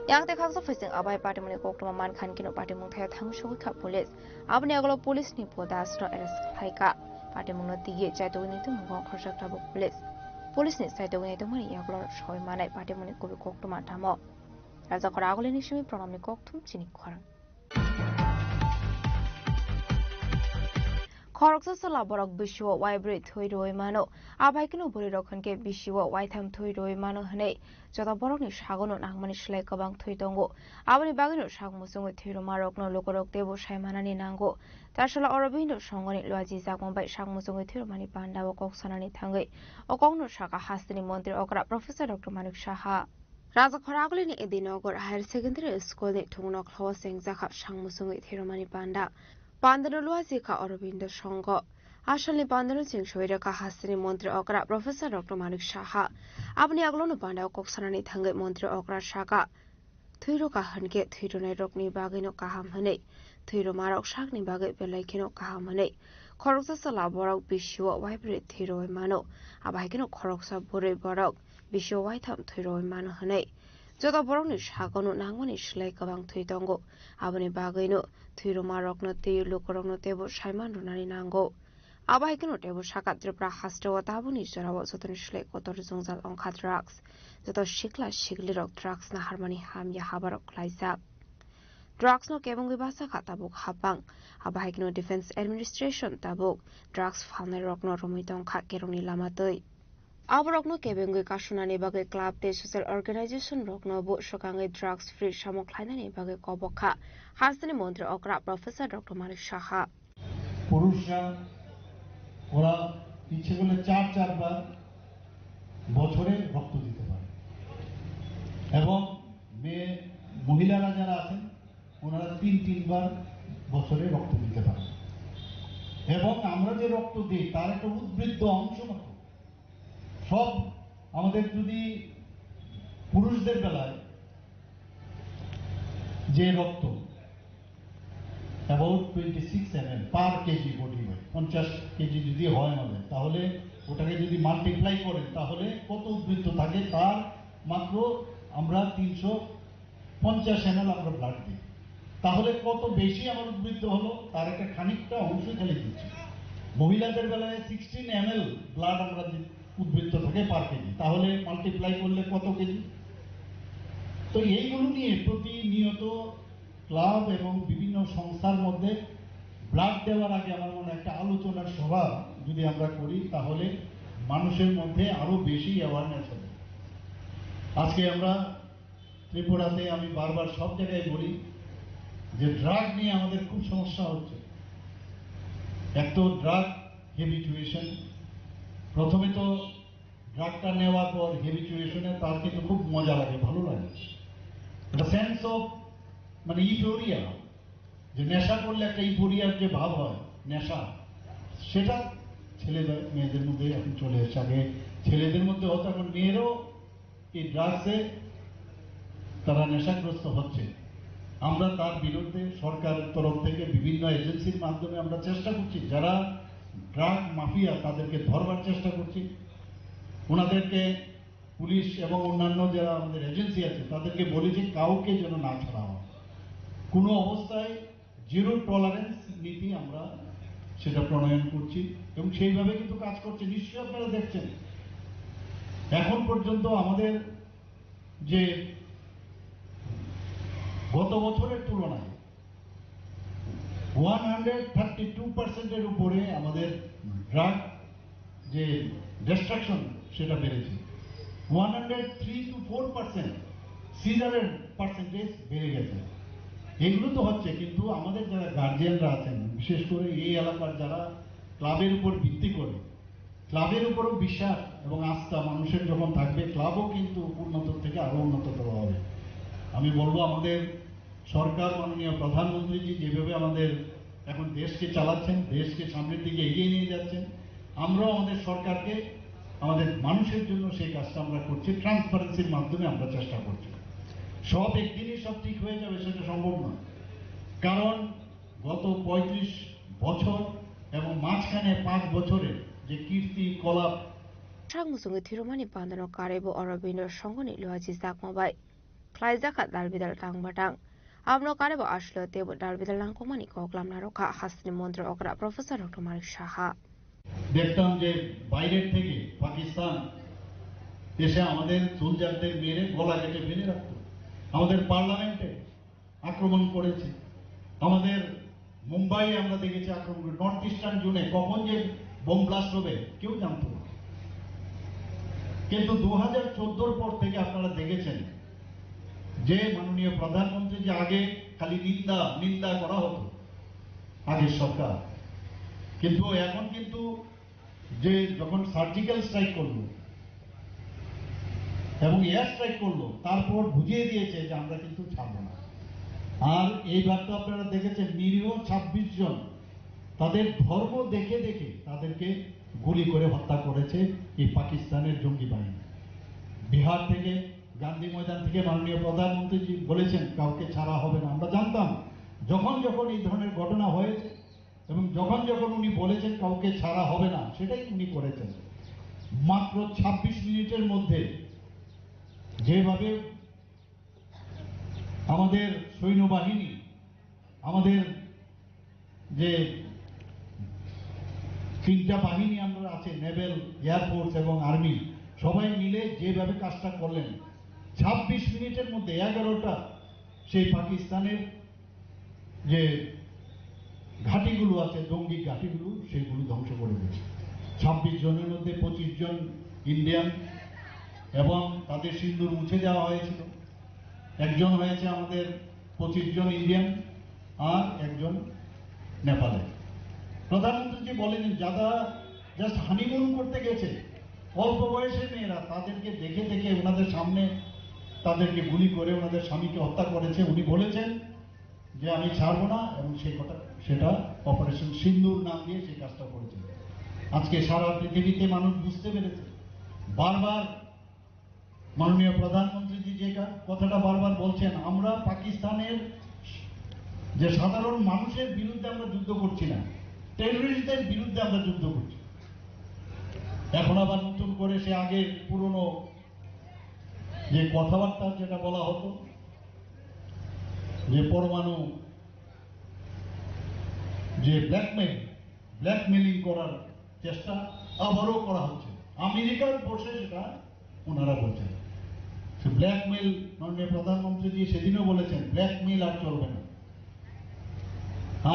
yang te khak so phasing abai party mani koktoma man khan kino party mung thaya thang shugi kha police abni agolo police ni podas no arrest khaika party mung no tige chaito ni tu mung khorsak tabo police ni saito ni tu mani agolo shoy manai party muni kobi koktoma thamo raja kora agole ni shimi pranam ni kokthum chini khorang খরকসা সলা বরক বিশ্ব ওয়াইব্রে থই রই মানো আবাই কিনো বরি রখনকে বিশ্ব ওয়াইথাম থই রই মানো হনে যত বরকনি সাগনো নাংমানি সেলাই কবাং থই দঙ্গো আবনি বাগিনো সাগমুসুঙ্গি থইরো মারকনো লোকরক দেব সাইমানানি নাঙ্গো তারসলা অরবিন্দ সঙ্গনি লজি জাগমবাই সাগমুসুঙ্গি থইরো মানি পান্ডাও ককসানানি থাঙ্গৈ অকংনো শাখা হাস্তিনি মন্ত্রী অকরা প্রফেসর ডক্টর মানিক সাহা রাজা খরাগলিনি এদিনগর হায়ার সেকেন্ডারি স্কুলনি থুংনক হওয়া সেংজাখা সাগমুসুঙ্গি থইরো মানি পান্ডা পান্দানো লুয়াজিকা অরবিন্দ সংঘ আসলে পান্দানো সিং সৈরকা হাসিনী মন্ত্রী অকরা প্রফেসর ডক্টর মানিক সাহা আপনি আগলনো পান্ডাও ককসানানি থাঙ্গে মন্ত্রী অকরা শাখা থৈরো কাহানকে থৈরোনাই রকনি বাগিনো কাহাম হনে থৈরো মারক শাকনি বাগে বেলাইখিনো কাহাম হনে খরকসা সালা বরক বিশ্ব ওয়াইব্রে থৈরো মানো আবাইকিনো খরকসা বরে বরক বিশ্ব ওয়াইথাম থৈরো মানো হনে যত বরংনি সাগনো নাংমানি সেলাই কবাং থৈ দঙ্গো আবনি বাগৈনো থৈরো মারকনো তেই লোকরকনো তেব সাইমান রুনানি নাঙ্গো আবাইকিনো টেব শাকা ত্রিপুরা হাস্টেও তাবনি জরাব যতনি সেলাই কতর জংজাল অংখা ড্রাগস যত শিকলা শিগলিরক ড্রাগস না হারমানি হামিয়া হাবারক লাইসা ড্রাগস নো কেবংগি বাসা খাতাবুক হাপাং আবাইকিনো ডিফেন্স এডমিনিস্ট্রেশন তাবুক ড্রাগস ফালনাই রকনো রমি দংখা কেরংনি লামাতৈ আবরকনো কেবেঙ্গি কাশুনানি বাগে ক্লাব তে সোশ্যাল অর্গানাইজেশন রকনো বো সকাঙ্গে ড্রাগস ফ্রি সামক্লাইনানি বাগে কবখা হাসিনী মন্ত্রী অকরা প্রফেসর ডক্টর মানিক সাহা পুরুষরা ওরা ইচ্ছে করলে 4 বার বছরে রক্ত দিতে পারে এবং মহিলারা যারা আছেন ওনারা 3 বার বছরে রক্ত দিতে পারে এবং আমরা যে রক্ত দিই তার একটা উদ্বৃত্ত অংশ মাত্র সব আমাদের যদি পুরুষদের বেলায় যে রক্ত about 26 ml per KG body weight 50 KG যদি হয় আমাদের তাহলে ওটাকে যদি মাল্টিপ্লাই করেন তাহলে কত উদ্বৃত্ত থাকে তার মাত্র আমরা 350 ml আমরা ব্লাড দিই তাহলে কত বেশি আমার উদ্বৃত্ত হলো তার একটা খানিকটা অংশ খালি দিচ্ছি মহিলাদের বেলায় 16 ml ব্লাড আমরা উদ্বৃত্ত থাকে পার কেজি তাহলে মাল্টিপ্লাই করলে কত কেজি তো এইগুলো নিয়ে প্রতিনিয়ত ক্লাব এবং বিভিন্ন সংস্থার মধ্যে ব্লাড দেওয়ার আগে আমার মনে একটা আলোচনার সভা যদি আমরা করি তাহলে মানুষের মধ্যে আরো বেশি অ্যাওয়ারনেস হবে আজকে আমরা ত্রিপুরাতে আমি বারবার সব জায়গায় বলি যে ড্রাগ নিয়ে আমাদের খুব সমস্যা হচ্ছে। এক তো ড্রাগ হেবিচুয়েশন, প্রথমে তো ড্রাগটা নেওয়ার পর হেবিচুয়েশনে তার কিন্তু খুব মজা লাগে, ভালো লাগে, একটা সেন্স অফ মানে ইউফোরিয়া, যে নেশা করলে একটা ইউফোরিয়ার যে ভাব হয় নেশা, সেটা ছেলেদের মেয়েদের মধ্যে এখন চলে এসেছে। আগে ছেলেদের মধ্যে হতো, এখন মেয়েরও এই ড্রাগসে তারা নেশাগ্রস্ত হচ্ছে। আমরা তার বিরুদ্ধে সরকারের তরফ থেকে বিভিন্ন এজেন্সির মাধ্যমে আমরা চেষ্টা করছি, যারা ড্রাগ মাফিয়া তাদেরকে ধরবার চেষ্টা করছি। ওনাদেরকে পুলিশ এবং অন্যান্য যারা আমাদের এজেন্সি আছে তাদেরকে বলেছি কাউকে যেন না ছাড়া হয়, কোনো অবস্থায় জিরো টলারেন্স নীতি আমরা সেটা প্রণয়ন করছি এবং সেইভাবে কিন্তু কাজ করছে। নিশ্চয়ই আপনারা দেখছেন এখন পর্যন্ত আমাদের যে গত বছরের তুলনায় 132% উপরে আমাদের ড্রাগ যে ডিস্ট্রাকশন সেটা বেড়েছে। 103 to 4% সিজারের পার্সেন্টেজ বেড়ে গেছে। এগুলো তো হচ্ছে, কিন্তু আমাদের যারা গার্জিয়ানরা আছেন, বিশেষ করে এই এলাকার যারা ক্লাবের উপর ভিত্তি করে, ক্লাবের উপরও বিশ্বাস এবং আস্থা মানুষের যখন থাকবে, ক্লাবও কিন্তু উন্নতর থেকে আরো উন্নততর হবে। আমি বলবো আমাদের সরকার, মাননীয় প্রধানমন্ত্রীজি যেভাবে আমাদের এখন দেশকে চালাচ্ছেন, দেশকে সামনের দিকে এগিয়ে নিয়ে যাচ্ছেন, আমরাও আমাদের সরকারকে আমাদের মানুষের জন্য সেই কাজটা আমরা করছি। ট্রান্সপারেন্সির মাধ্যমে আমরা চেষ্টা করছি। সব একদিনই সব ঠিক হয়ে যাবে সেটা সম্ভব নয়, কারণ গত 35 বছর এবং মাঝখানে 5 বছরের যে কীর্তি কলাপ 상무성의 뒤로만이 반드는 가레보 어러비너 성군이 루아지 싹모바이 클라이자카 달비달 당바당 আমনো কারেব আসলো দেব ডালবিদাল লাঙ্কমানি কগলাম নারকা হাসনি মন্ত্র অকরা প্রফেসর ডক্টর মানিক সাহা দেখতাম যে বাইরের থেকে পাকিস্তান এসে আমাদের সোলজারদের মেরে গলা কেটে ফেলে রাখত, আমাদের পার্লামেন্টে আক্রমণ করেছে, আমাদের মুম্বাই আমরা দেখেছি আক্রমণ করে। নর্থ ইস্টার্ন জোনে কখন যে বোম ব্লাস্ট হবে কেউ জানতো না, কিন্তু 2014 পর থেকে আপনারা দেখেছেন যে মাননীয় প্রধানমন্ত্রী যে আগে খালি নিন্দা করা হতো আগের সরকার, কিন্তু এখন কিন্তু যে যখন সার্জিক্যাল স্ট্রাইক করলো এবং এয়ার স্ট্রাইক করলো, তারপর বুঝিয়ে দিয়েছে যে আমরা কিন্তু ছাড়বো না। আর এইবার তো আপনারা দেখেছেন নিরীহ 26 জন তাদের ধর্ম দেখে দেখে তাদেরকে গুলি করে হত্যা করেছে এই পাকিস্তানের জঙ্গি বাহিনী। বিহার থেকে গান্ধী ময়দান থেকে মাননীয় প্রধানমন্ত্রী বলেছেন কাউকে ছাড়া হবে না। আমরা জানতাম যখন যখন এই ধরনের ঘটনা হয়েছে এবং যখন যখন উনি বলেছেন কাউকে ছাড়া হবে না, সেটাই উনি করেছেন। মাত্র 26 মিনিটের মধ্যে যেভাবে আমাদের সৈন্যবাহিনী, আমাদের যে 3টা বাহিনী আমরা আছে, নেভেল, এয়ারফোর্স এবং আর্মি, সবাই মিলে যেভাবে কাজটা করলেন, 26 মিনিটের মধ্যে 11টা সেই পাকিস্তানের যে ঘাঁটিগুলো আছে, জঙ্গি ঘাঁটিগুলো, সেগুলো ধ্বংস করে দিয়েছে। 26 জনের মধ্যে 25 জন ইন্ডিয়ান এবং তাদের সিন্দুর মুছে দেওয়া হয়েছিল। একজন হয়েছে আমাদের 25 জন ইন্ডিয়ান আর একজন নেপালে। প্রধানমন্ত্রী বলেন যারা জাস্ট হানিমুন করতে গেছে, অল্প বয়সের মেয়েরা, তাদেরকে দেখে দেখে ওনাদের সামনে তাদেরকে গুলি করে ওনাদের স্বামীকে হত্যা করেছে। উনি বলেছেন যে আমি ছাড়বো না, এবং সেটা অপারেশন সিন্দুর নাম দিয়ে সেই কাজটা করেছে। আজকে সারা পৃথিবীতে মানুষ বুঝতে পেরেছে। বারবার মাননীয় প্রধানমন্ত্রী যে কথাটা বারবার বলছেন, আমরা পাকিস্তানের যে সাধারণ মানুষের বিরুদ্ধে আমরা যুদ্ধ করছি না, টেররিস্টদের বিরুদ্ধে আমরা যুদ্ধ করছি। এখন আবার নতুন করে সে আগের পুরনো যে কথাবার্তা যেটা বলা হতো যে পরমাণু যে ব্ল্যাকমেলিং করার চেষ্টা আবারও করা হচ্ছে। আমেরিকার বসে সেটা ওনারা বলছেন ব্ল্যাকমেল। মাননীয় প্রধানমন্ত্রী সেদিনও বলেছেন ব্ল্যাকমেল আর চলবে না,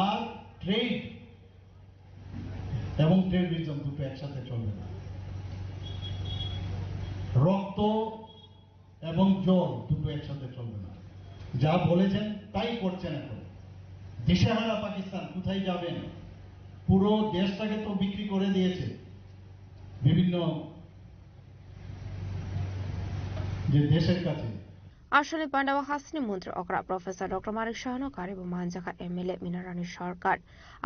আর ট্রেড এবং টেররিজম দুটো একসাথে চলবে না। রক্ত এবং জল দুটো একসাথে চলবে না। যা বলেছেন তাই করছেন এখন। দিশেহারা পাকিস্তান কোথায় যাবেন? পুরো দেশটাকে তো বিক্রি করে দিয়েছে বিভিন্ন যে দেশের কাছে। আসলে Pandawa Hasni Muntra Okra Professor Dr. Marik Shahno Karibu Manjaka MLA Minarani Sharkar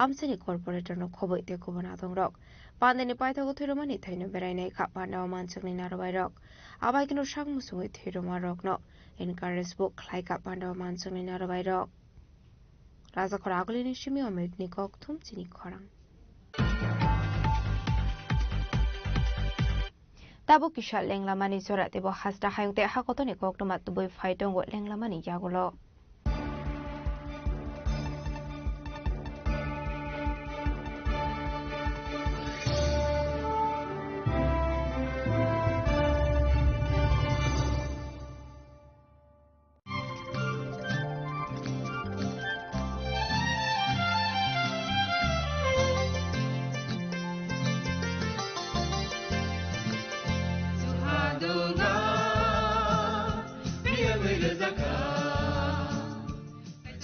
Amsini Corporator no Kobo de Kubanatong Rock Pandani Paita Thirumani Thino Berene Kap Pandawa Mansuni Narawai Rock Abakino Shangmusu with Thiruma Rock no in Karis book like up Pandawa Mansuni Narawai Rock Raza Koragulini Shimi Omid Nikok Tum Tini Korang Tabo Kisha Lenglamani Sora Tebo Hasta Hayute Hakotoni Koktomat to boy fight on what Lenglamani Yagulo.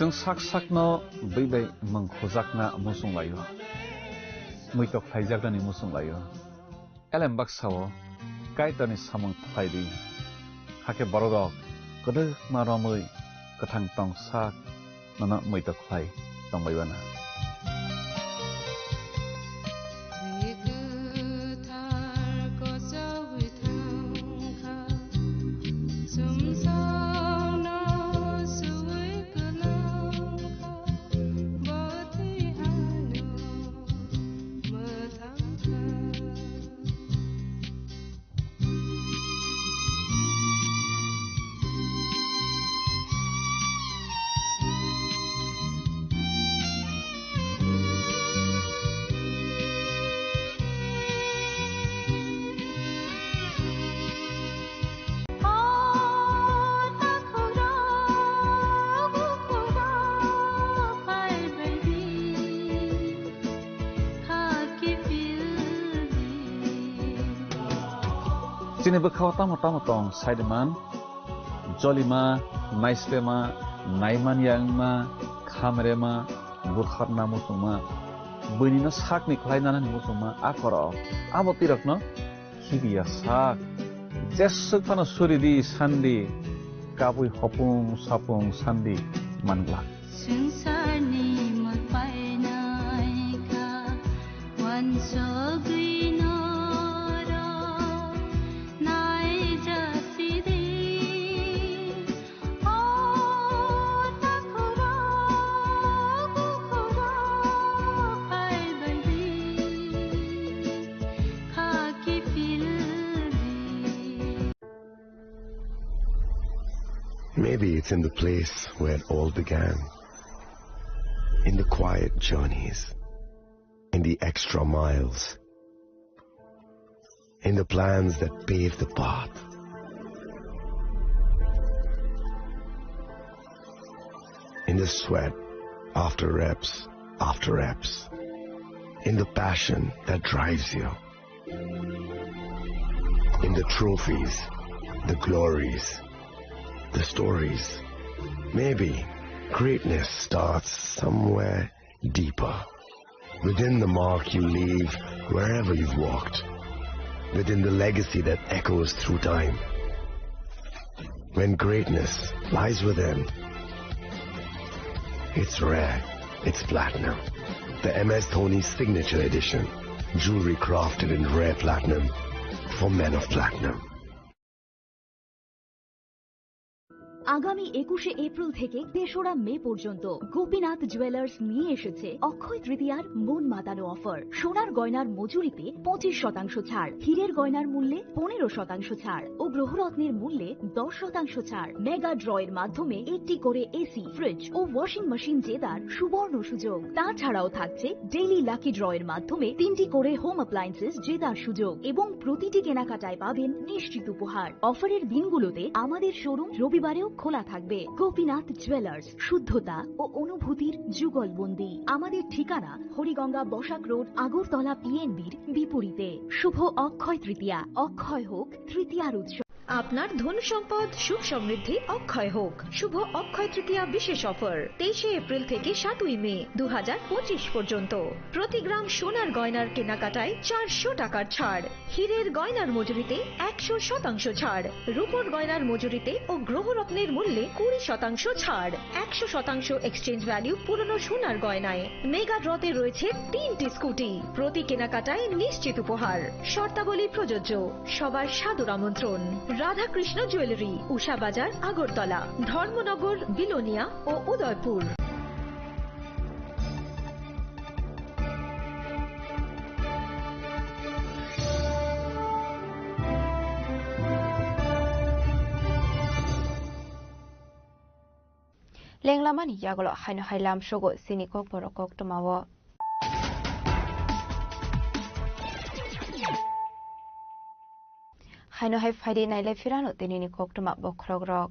जों साक साकनो बैबाय मंखोजाकना मुसुं लायो मैतक फाइजाकनि मुसुं लायो एलेम बाक्साओ काइटनि सामं फाइदि हाके बरदक गदो मारमै गथां तं साक नना मैतक phi तंबायबाना Sini bekau tamu tong Saideman, Jolima, Naispema, Naiman Yangma, Kamerema, Bukharna Musuma, Bunina Sakni Klainana Musuma, Akoro, Abotirakno, Hibia Sak, Jesukana Suridi, Sandi, Kabui Hopung, Sapung, Sandi, Mangla. Sungsani Mapainaika, one so green. Maybe it's in the place where it all began, in the quiet journeys, in the extra miles, in the plans that pave the path. In the sweat after reps, in the passion that drives you, in the trophies, the glories, the stories. Maybe greatness starts somewhere deeper, within the mark you leave wherever you've walked, within the legacy that echoes through time. When greatness lies within, it's rare, it's platinum. The MS Dhoni Signature Edition, jewelry crafted in rare platinum for men of platinum. আগামী 21শে April থেকে ৩রা মে পর্যন্ত Gopinath jewellers নিয়ে এসেছে অক্ষয় তৃতীয়ার মন মাতানো offer. সোনার গয়নার মজুরিতে 25% ছাড়, হীরের গয়নার মূল্যে 15% ছাড় ও গ্রহরত্নের মূল্যে 10% ছাড়। মেগা ড্রয়ের মাধ্যমে 80 করে এসি, ফ্রিজ ও ওয়াশিং মেশিন জেতার সুবর্ণ সুযোগ। তাছাড়াও থাকছে ডেইলি লাকি ড্রয়ের মাধ্যমে 3টি করে হোম অ্যাপ্লায়েন্সেস জেতার সুযোগ এবং প্রতিটি কেনাকাটায় পাবেন নিশ্চিত উপহার। অফারের দিনগুলোতে আমাদের শোরুম রবিবারেও খোলা থাকবে। গোপীনাথ জুয়েলার্স, শুদ্ধতা ও অনুভূতির যুগলবন্দি। আমাদের ঠিকানা হরিগঙ্গা বসাক রোড, আগরতলা PNBর বিপরীতে। শুভ অক্ষয় তৃতীয়া, অক্ষয় হোক তৃতীয়ার উৎসব। আপনার ধন সম্পদ সুখ সমৃদ্ধি অক্ষয় হোক। শুভ অক্ষয় তৃতীয়া বিশেষ অফার 23 এপ্রিল থেকে 7 মে 2025 পর্যন্ত। প্রতি গ্রাম সোনার গয়নার কেনাকাটায় 400 টাকার ছাড়, হীরের গয়নার মজুরিতে 100% ছাড়, রূপোর গয়নার মজুরিতে ও গ্রহরত্নের মূল্যে 20% ছাড়, 100% এক্সচেঞ্জ ভ্যালু পুরনো সোনার গয়নায়। মেগা ড্রতে রয়েছে 3টি স্কুটি, প্রতি কেনাকাটায় নিশ্চিত উপহার। শর্তাবলী প্রযোজ্য। সবার সাদর আমন্ত্রণ। রাধাকৃষ্ণ জুয়েলারি, উষা বাজার, আগরতলা, ধর্মনগর, বিলোনিয়া ও উদয়পুর। লেংলামানি ইয়াগলো হাইনো হাইলাম সগো সিনিকক বরকক টমাwo হাইনো হাই ফাইডে নাইলে ফিরানো তিনিনি কোকটমা বখরগ্রক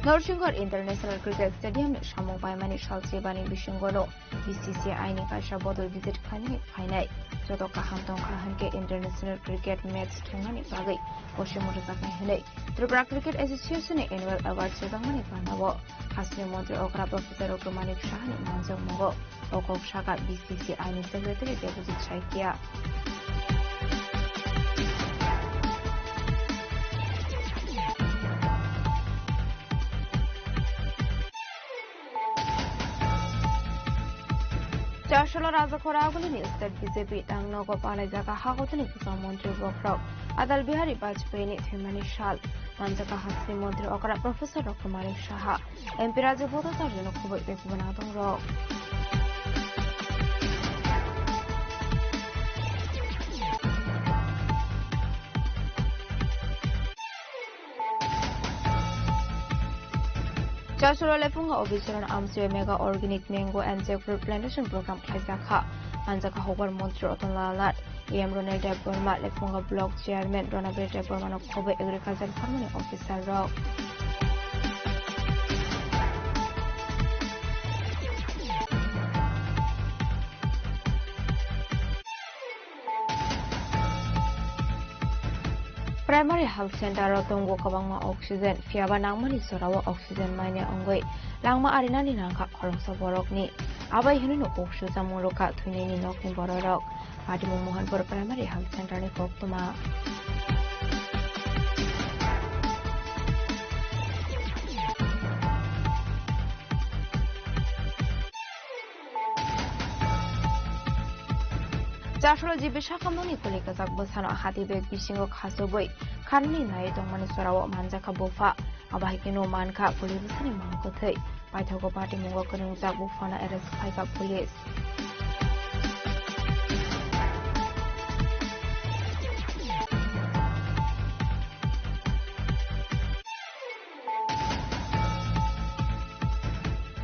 নরসিংগড় ইন্টারন্যাশনাল ক্রিকেট স্টেডিয়াম সামং পাইমানি সালসিবানি বিশিংগলো বিসিসি আইনি কাশা বদল ভিজিট খানি ফাইনাই যত কাহাম তংখাহানকে ইন্টারন্যাশনাল ক্রিকেট ম্যাচ থুंगानि बागै पश्चिमबंग जानाय हनै Tripura cricket association annual award सोदांमानि बानावो हासनि मन्त्री अग्रा प्रोफेसर रघुमानिक साहानि मानजों मंगो अकक शाखा बीसीसी आईनि secretary Debajit Saikia Charsholo Razakora Agulini State BJP Tangnogo Palajaka Hagotani Mantri Bokraw Adal Bihari Bajpayee Thimani Shal Manjaka Hasni Mantri Okra Professor Rokkumari Shaha MP Raja Bodo Tarjano Khuboi Bekubanatung Rok Charsholo Lepunga Obicharan Amsue Mega Organic Mango and Jackfruit Plantation Program Kaizaka Manjaka Hobar Montri Oton Lalat EM Ronald Deborma Lepunga Block Chairman Ronabri Deborma of Kobe Agriculture Harmony Officer Rock Primary Health Center Rotongo Kabangma Oxygen Fiaba Nangmani Sorawa Oxygen Mine Ongoi Langma Arinani Nangka Koroksa Borokni Abai Hinu Oxuza Muroka Tunini Nokin Borok Adimu Mohanpur Primary Health Center ni Koktuma Charsholo Jibisha Kamoni Kulikazak Bosano Hatibek Bishingo Kasuboi Karni Nai Dongmani Sorawa Manjaka Bofa Abahikino Manka Polibusani Mankote Paitogo Party Mungo Kanunza Bufana Eres Kaika Police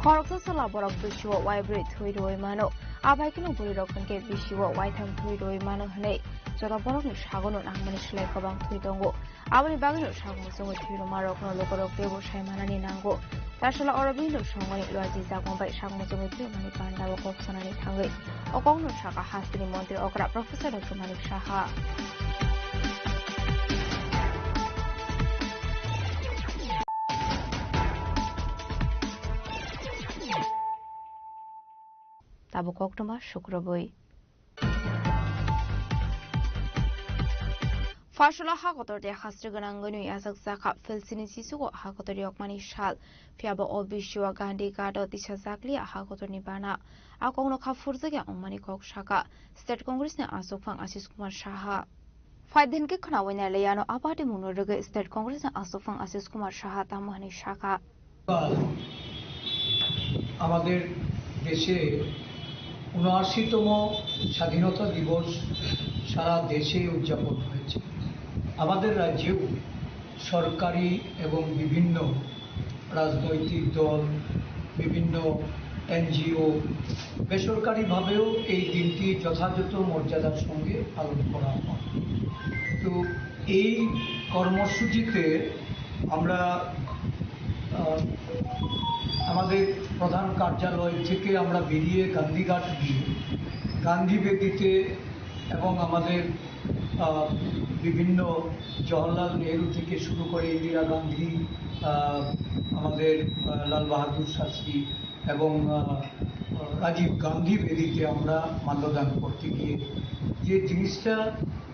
Koroksa Sala Borok Bishiwo Vibrate Thuidoi Mano Abahikino Bulirokanke Bishiwo Whiteham Thuidoi Mano Hane Jota Borok ni Shagono Nangmani Shlai Kabang Thuidongo Abani Bagino Shagono Songo Thuido Marok no Lokorok Debo Shaimanani Nango Charsholo Orobino Shongoni Loazi Zagombai Shagono Songo Thuidomani Pandawo Koksanani Tangai Okongno Shaka Hasini Mantri Okra Professor Rokkumanik Shaha Tabu Koktuma Shukraboi Fashola Hakotor de Hastriganangunu Yazak Zaka Filsini Sisugo Hakotor Yokmani Shal Fiaba Obishua Gandhi Gado Tishazakli Hakotor Nibana Akono Kafurzaga Omani Kok Shaka State Congress ne Asufang Asis Kumar Shaha Faidin ke Kanawina Leano Abadi Munoruga State Congress ne Asufang Asis Kumar Shaha Tamani Shaka আমাদের দেশে ৭৯তম স্বাধীনতা দিবস সারা দেশে উদযাপন হয়েছে আমাদের রাজ্যেও সরকারি এবং বিভিন্ন রাজনৈতিক দল বিভিন্ন এনজিও বেসরকারিভাবেও এই দিনটি যথাযথ মর্যাদার সঙ্গে পালন করা হয় তো এই কর্মসূচিতে আমরা আমাদের প্রধান কার্যালয় থেকে আমরা বেরিয়ে গান্ধীঘাট গিয়ে গান্ধী বেদিতে এবং আমাদের বিভিন্ন জওহরলাল নেহরু থেকে শুরু করে ইন্দিরা গান্ধী, আমাদের লাল বাহাদুর শাস্ত্রী এবং রাজীব গান্ধী বেদিতে আমরা মাল্যদান করতে গিয়ে যে জিনিসটা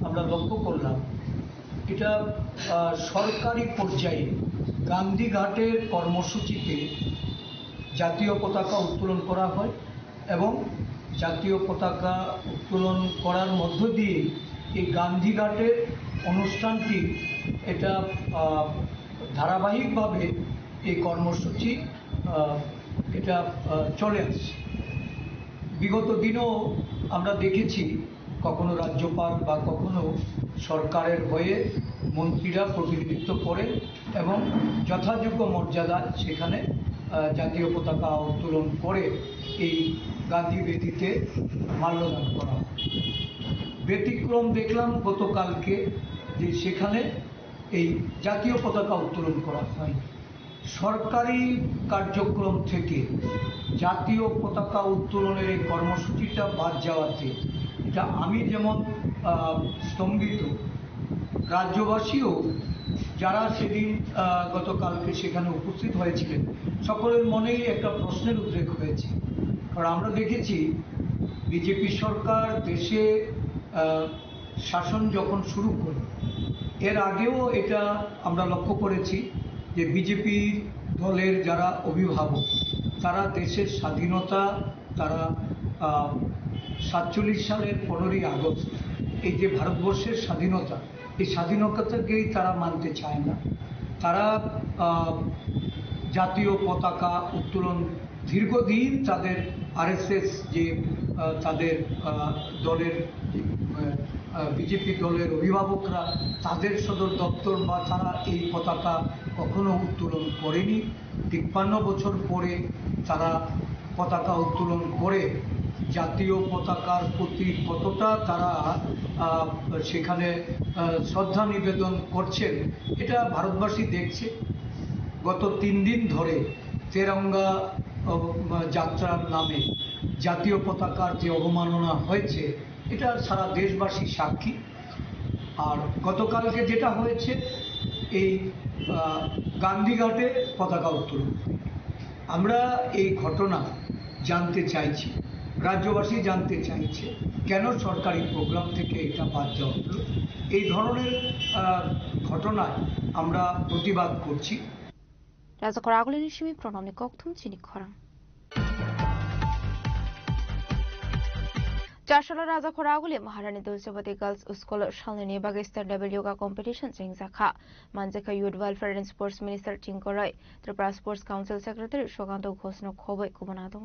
আমরা লক্ষ্য করলাম, এটা সরকারি পর্যায়ে গান্ধীঘাটের কর্মসূচিতে জাতীয় পতাকা উত্তোলন করা হয় এবং জাতীয় পতাকা উত্তোলন করার মধ্য দিয়ে এই গান্ধীঘাটের অনুষ্ঠানটি এটা ধারাবাহিকভাবে এই কর্মসূচি এটা চলে আসছে। বিগত দিনেও আমরা দেখেছি কখনো রাজ্যপাল বা কখনো সরকারের হয়ে মন্ত্রীরা প্রতিনিধিত্ব করে এবং যথাযোগ্য মর্যাদা সেখানে জাতীয় পতাকা উত্তোলন করে এই গান্ধী বেদিতে মাল্যদান করা হয়। ব্যতিক্রম দেখলাম গতকালকে যে সেখানে এই জাতীয় পতাকা উত্তোলন করা হয়। সরকারি কার্যক্রম থেকে জাতীয় পতাকা উত্তোলনের এই কর্মসূচিটা বাদ যাওয়াতে এটা আমি যেমন স্তম্ভিত, রাজ্যবাসীও যারা সেদিন গতকালকে সেখানে উপস্থিত হয়েছিলেন সকলের মনেই একটা প্রশ্নের উদ্রেক হয়েছে। কারণ আমরা দেখেছি বিজেপি সরকার দেশে শাসন যখন শুরু করে এর আগেও এটা আমরা লক্ষ্য করেছি যে বিজেপি দলের যারা অভিভাবক তারা দেশের স্বাধীনতা, তারা 47 সালের 15ই আগস্ট এই যে ভারতবর্ষের স্বাধীনতা, এই স্বাধীনতাকেই তারা মানতে চায় না। তারা জাতীয় পতাকা উত্তোলন দীর্ঘদিন তাদের আরএসএস যে তাদের দলের বিজেপি দলের অভিভাবকরা তাদের সদর দপ্তর বা তারা এই পতাকা কখনো উত্তোলন করেনি। 53 বছর পরে তারা পতাকা উত্তোলন করে জাতীয় পতাকার প্রতি কতটা তারা সেখানে শ্রদ্ধা নিবেদন করছেন এটা ভারতবাসী দেখছে। গত 3 দিন ধরে তেরঙ্গা যাত্রার নামে জাতীয় পতাকার যে অবমাননা হয়েছে এটা সারা দেশবাসী সাক্ষী। আর গতকালকে যেটা হয়েছে এই গান্ধীঘাটে পতাকা উত্তোলন, আমরা এই ঘটনা জানতে চাইছি, রাজ্যবাসী জানতে চাইছে কেন সরকারি প্রোগ্রাম থেকে এটা বাদ দেওয়া হলো। এই ধরনের ঘটনায় আমরা প্রতিবাদ করছি। রাজকর আগলের নিশিমি প্রণামে ককথুম চিনি খরাং চারশালা রাজাখর আগলে মহারানী দুলসাবতী গার্লস স্কুল সালনি বাগেস্তার লেভেল योगा कॉम्पिटिशन जिंगजाखा मानजेखा youth welfare and sports minister Tinku Roy Tripura sports council secretary Sukanta घोषनो खबै कुबनादों